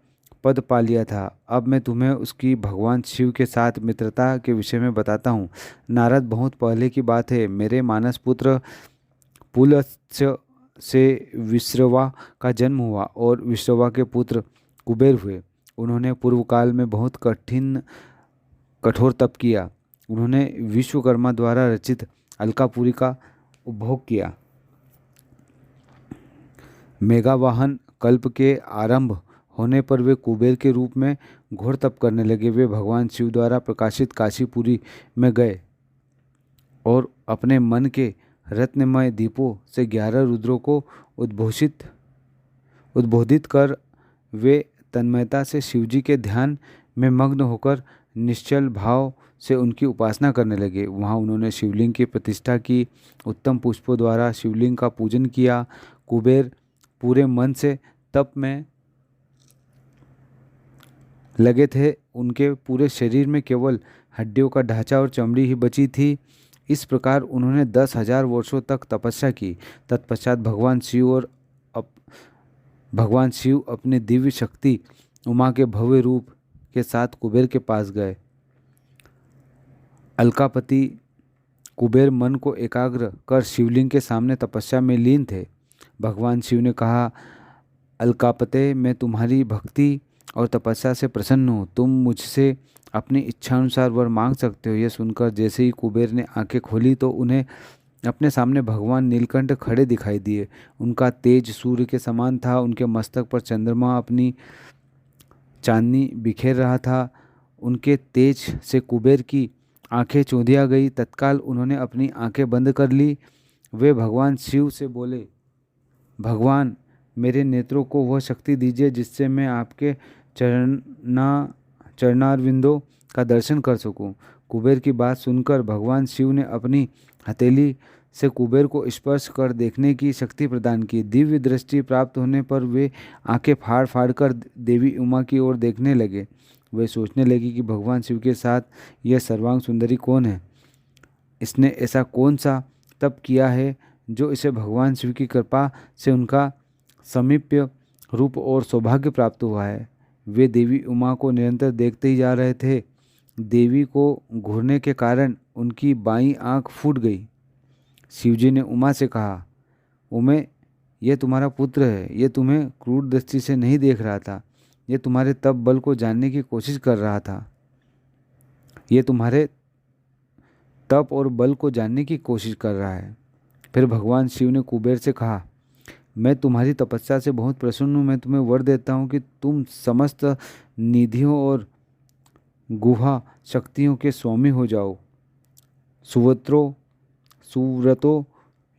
Speaker 1: पद पा लिया था। अब मैं तुम्हें उसकी भगवान शिव के साथ मित्रता के विषय में बताता हूँ। नारद, बहुत पहले की बात है। मेरे मानस पुत्र पुलस्त्य से विश्रवा का जन्म हुआ और विश्रवा के पुत्र कुबेर हुए। उन्होंने पूर्व काल में बहुत कठोर तप किया। उन्होंने विश्वकर्मा द्वारा रचित अलकापुरी का उपभोग किया। मेघावाहन कल्प के आरंभ
Speaker 2: होने पर वे कुबेर के रूप में घोर तप करने लगे। वे भगवान शिव द्वारा प्रकाशित काशीपुरी में गए और अपने मन के रत्नमय दीपों से 11 रुद्रों को उद्बोधित कर वे तन्मयता से शिवजी के ध्यान में मग्न होकर निश्चल भाव से उनकी उपासना करने लगे। वहाँ उन्होंने शिवलिंग की प्रतिष्ठा की, उत्तम पुष्पों द्वारा शिवलिंग का पूजन किया। कुबेर पूरे मन से तप में लगे थे। उनके पूरे शरीर में केवल हड्डियों का ढांचा और चमड़ी ही बची थी। इस प्रकार उन्होंने 10,000 वर्षों तक तपस्या की। तत्पश्चात भगवान शिव अपने दिव्य शक्ति उमा के भव्य रूप के साथ कुबेर के पास गए। अलकापति कुबेर मन को एकाग्र कर शिवलिंग के सामने तपस्या में लीन थे। भगवान शिव ने कहा, अलकापते, मैं तुम्हारी भक्ति और तपस्या से प्रसन्न हूँ। तुम मुझसे अपनी इच्छानुसार वर मांग सकते हो। यह सुनकर जैसे ही कुबेर ने आंखें खोली तो उन्हें अपने सामने भगवान नीलकंठ खड़े दिखाई दिए। उनका तेज सूर्य के समान था। उनके मस्तक पर चंद्रमा अपनी चांदनी बिखेर रहा था। उनके तेज से कुबेर की आंखें चौंधिया गई। तत्काल उन्होंने अपनी आंखें बंद कर ली। वे भगवान शिव से बोले, भगवान, मेरे नेत्रों को वह शक्ति दीजिए जिससे मैं आपके चरणारविंदों का दर्शन कर सकूं। कुबेर की बात सुनकर भगवान शिव ने अपनी हथेली से कुबेर को स्पर्श कर देखने की शक्ति प्रदान की। दिव्य दृष्टि प्राप्त होने पर वे आंखें फाड़ फाड़ कर देवी उमा की ओर देखने लगे। वे सोचने लगे कि भगवान शिव के साथ यह सर्वांग सुंदरी कौन है? इसने ऐसा कौन सा तप किया है जो इसे भगवान शिव की कृपा से उनका समीप्य रूप और सौभाग्य प्राप्त हुआ है। वे देवी उमा को निरंतर देखते ही जा रहे थे। देवी को घूरने के कारण उनकी बाईं आंख फूट गई। शिवजी ने उमा से कहा, उमे, यह तुम्हारा पुत्र है। यह तुम्हें क्रूर दृष्टि से नहीं देख रहा था। यह तुम्हारे तप बल को जानने की कोशिश कर रहा था। यह तुम्हारे तप और बल को जानने की कोशिश कर रहा है। फिर भगवान शिव ने कुबेर से कहा, मैं तुम्हारी तपस्या से बहुत प्रसन्न हूँ। मैं तुम्हें वर देता हूँ कि तुम समस्त निधियों और गुहा शक्तियों के स्वामी हो जाओ। सुव्रतों,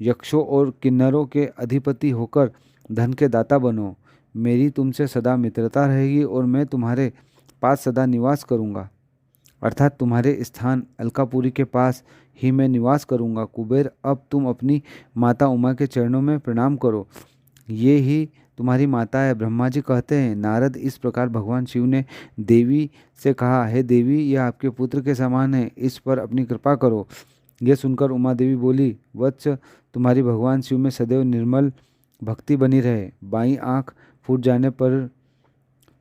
Speaker 2: यक्षों और किन्नरों के अधिपति होकर धन के दाता बनो। मेरी तुमसे सदा मित्रता रहेगी और मैं तुम्हारे पास सदा निवास करूँगा, अर्थात तुम्हारे स्थान अलकापुरी के पास ही मैं निवास करूँगा। कुबेर, अब तुम अपनी माता उमा के चरणों में प्रणाम करो। ये ही तुम्हारी माता है, ब्रह्मा जी कहते हैं। नारद, इस प्रकार भगवान शिव ने देवी से कहा, हे देवी, यह आपके पुत्र के समान है, इस पर अपनी कृपा करो। यह सुनकर उमा देवी बोली, वत्स, तुम्हारी भगवान शिव में सदैव निर्मल भक्ति बनी रहे। बाईं आंख फूट जाने पर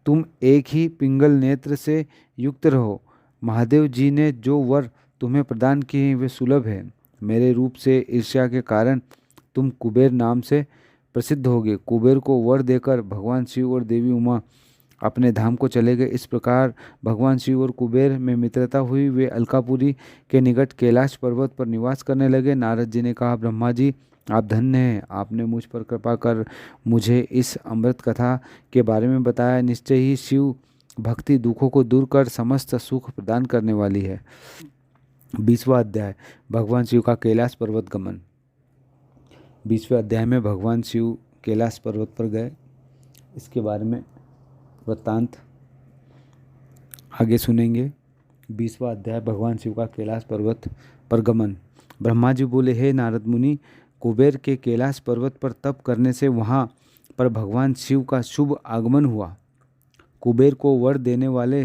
Speaker 2: तुम एक ही पिंगल नेत्र से युक्त रहो। महादेव जी ने जो वर तुम्हें प्रदान किए हैं वे सुलभ है। मेरे रूप से ईर्ष्या के कारण तुम कुबेर नाम से प्रसिद्ध होगे। कुबेर को वर देकर भगवान शिव और देवी उमा अपने धाम को चले गए। इस प्रकार भगवान शिव और कुबेर में मित्रता हुई। वे अलकापुरी के निकट कैलाश पर्वत पर निवास करने लगे। नारद जी ने कहा, ब्रह्मा जी, आप धन्य हैं। आपने मुझ पर कृपा कर मुझे इस अमृत कथा के बारे में बताया। निश्चय ही शिव भक्ति दुखों को दूर कर समस्त सुख प्रदान करने वाली है। 20वां अध्याय, भगवान शिव का कैलाश पर्वत गमन। 20वें अध्याय में भगवान शिव कैलाश पर्वत पर गए। इसके बारे में वृत्तांत आगे सुनेंगे। 20वां अध्याय, भगवान शिव का कैलाश पर्वत पर गमन। ब्रह्मा जी बोले, हे नारद मुनि, कुबेर के कैलाश पर्वत पर तप करने से वहाँ पर भगवान शिव का शुभ आगमन हुआ। कुबेर को वर देने वाले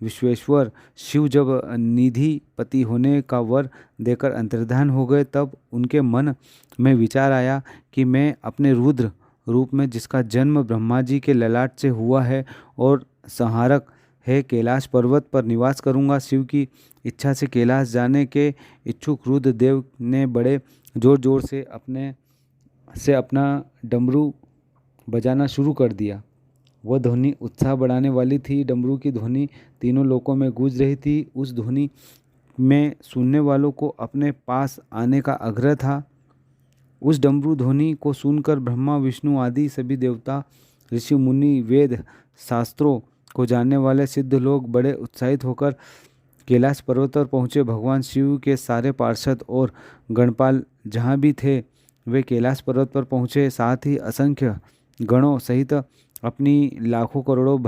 Speaker 2: विश्वेश्वर शिव जब निधिपति होने का वर देकर अंतर्धान हो गए, तब उनके मन में विचार आया कि मैं अपने रुद्र रूप में, जिसका जन्म ब्रह्मा जी के ललाट से हुआ है और संहारक है, कैलाश पर्वत पर निवास करूंगा। शिव की इच्छा से कैलाश जाने के इच्छुक रुद्रदेव ने बड़े जोर जोर से अपना डमरू बजाना शुरू कर दिया। वह ध्वनि उत्साह बढ़ाने वाली थी। डमरू की ध्वनि तीनों लोकों में गूंज रही थी। उस ध्वनि में सुनने वालों को अपने पास आने का आग्रह था। उस डमरू ध्वनि को सुनकर ब्रह्मा, विष्णु आदि सभी देवता ऋषि मुनि, वेद शास्त्रों को जानने वाले सिद्ध लोग बड़े उत्साहित होकर कैलाश पर्वत पर पहुँचे। भगवान शिव के सारे पार्षद और गणपाल जहाँ भी थे वे कैलाश पर्वत पर पहुँचे। साथ ही असंख्य गणों सहित अपनी लाखों करोड़ों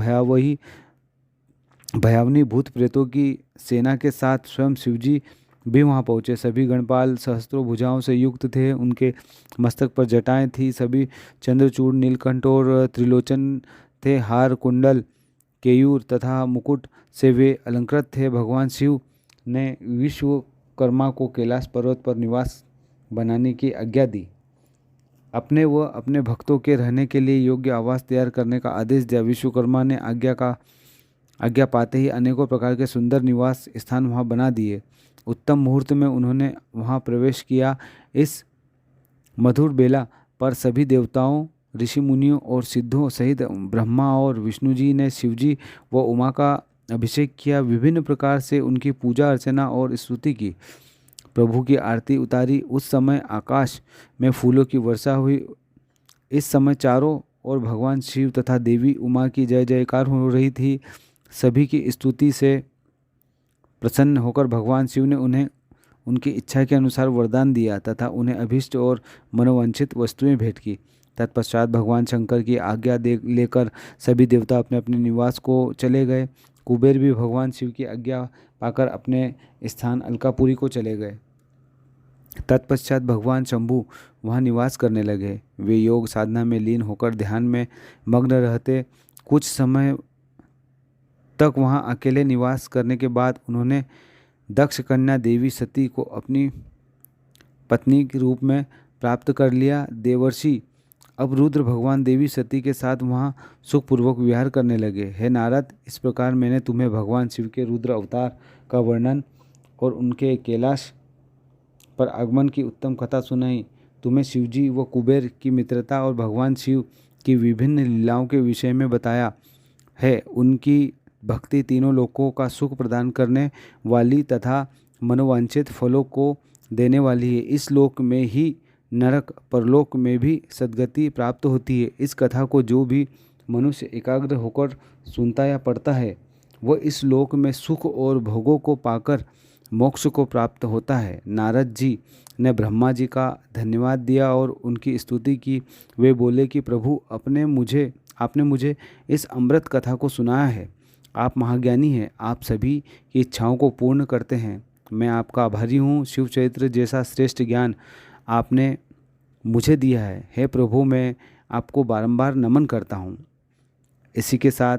Speaker 2: भयावनी भूत प्रेतों की सेना के साथ स्वयं शिवजी भी वहां पहुंचे। सभी गणपाल सहस्त्रों भुजाओं से युक्त थे, उनके मस्तक पर जटाएं थी। सभी चंद्रचूड़, नीलकंठ और त्रिलोचन थे। हार, कुंडल, केयूर तथा मुकुट से वे अलंकृत थे। भगवान शिव ने विश्वकर्मा को कैलाश पर्वत पर निवास बनाने की आज्ञा दी। अपने व अपने भक्तों के रहने के लिए योग्य आवास तैयार करने का आदेश दिया। विश्वकर्मा ने आज्ञा पाते ही अनेकों प्रकार के सुंदर निवास स्थान वहां बना दिए। उत्तम मुहूर्त में उन्होंने वहां प्रवेश किया। इस मधुर बेला पर सभी देवताओं, ऋषि मुनियों और सिद्धों सहित ब्रह्मा और विष्णु जी ने शिवजी व उमा का अभिषेक किया। विभिन्न प्रकार से उनकी पूजा अर्चना और स्तुति की। प्रभु की आरती उतारी। उस समय आकाश में फूलों की वर्षा हुई। इस समय चारों ओर भगवान शिव तथा देवी उमा की जय जयकार हो रही थी। सभी की स्तुति से प्रसन्न होकर भगवान शिव ने उन्हें उनकी इच्छा के अनुसार वरदान दिया तथा उन्हें अभीष्ट और मनोवांछित वस्तुएं भेंट की। तत्पश्चात भगवान शंकर की आज्ञा लेकर सभी देवता अपने अपने निवास को चले गए। कुबेर भी भगवान शिव की आज्ञा पाकर अपने स्थान अलकापुरी को चले गए। तत्पश्चात भगवान शंभु वहाँ निवास करने लगे। वे योग साधना में लीन होकर ध्यान में मग्न रहते। कुछ समय तक वहाँ अकेले निवास करने के बाद उन्होंने दक्ष कन्या देवी सती को अपनी पत्नी के रूप में प्राप्त कर लिया। देवर्षि अब रुद्र भगवान देवी सती के साथ वहाँ सुखपूर्वक विहार करने लगे। हे नारद, इस प्रकार मैंने तुम्हें भगवान शिव के रुद्र अवतार का वर्णन और उनके कैलाश पर आगमन की उत्तम कथा सुनाई। तुम्हें शिवजी व कुबेर की मित्रता और भगवान शिव की विभिन्न लीलाओं के विषय में बताया है। उनकी भक्ति तीनों लोकों का सुख प्रदान करने वाली तथा मनोवांछित फलों को देने वाली है। इस लोक में ही नरक, परलोक में भी सद्गति प्राप्त होती है। इस कथा को जो भी मनुष्य एकाग्र होकर सुनता या पढ़ता है वह इस लोक में सुख और भोगों को पाकर मोक्ष को प्राप्त होता है। नारद जी ने ब्रह्मा जी का धन्यवाद दिया और उनकी स्तुति की। वे बोले कि प्रभु, आपने मुझे इस अमृत कथा को सुनाया है। आप महाज्ञानी हैं, आप सभी की इच्छाओं को पूर्ण करते हैं। मैं आपका आभारी हूँ। शिव चरित्र जैसा श्रेष्ठ ज्ञान आपने मुझे दिया है। हे प्रभु, मैं आपको बारंबार नमन करता हूँ। इसी के साथ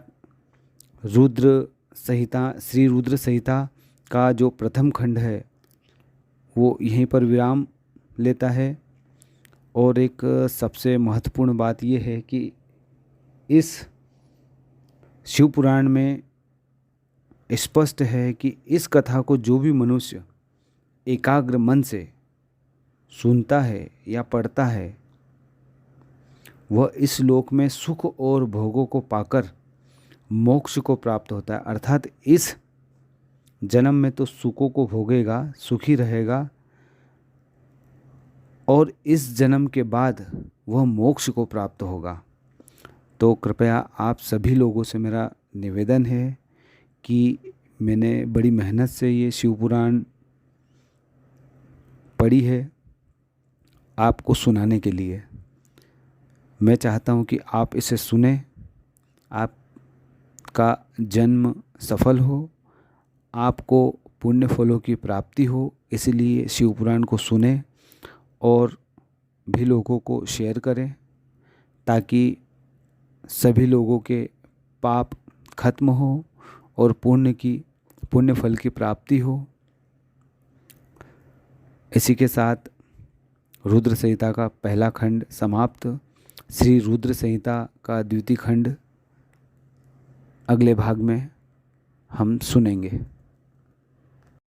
Speaker 2: श्री रुद्र संहिता का जो प्रथम खंड है वो यहीं पर विराम लेता है। और एक सबसे महत्वपूर्ण बात ये है कि इस शिव पुराण में स्पष्ट है कि इस कथा को जो भी मनुष्य एकाग्र मन से सुनता है या पढ़ता है वह इस लोक में सुख और भोगों को पाकर मोक्ष को प्राप्त होता है। अर्थात इस जन्म में तो सुखों को भोगेगा, सुखी रहेगा, और इस जन्म के बाद वह मोक्ष को प्राप्त होगा। तो कृपया आप सभी लोगों से मेरा निवेदन है कि मैंने बड़ी मेहनत से ये शिव पुराण पढ़ी है आपको सुनाने के लिए। मैं चाहता हूँ कि आप इसे सुने, आपका जन्म सफल हो, आपको पुण्य फलों की प्राप्ति हो। इसलिए शिव पुराण को सुने और भी लोगों को शेयर करें ताकि सभी लोगों के पाप खत्म हो और पुण्य फल की प्राप्ति हो। इसी के साथ रुद्र संहिता का पहला खंड समाप्त। श्री रुद्र संहिता का द्वितीय खंड अगले भाग में हम सुनेंगे।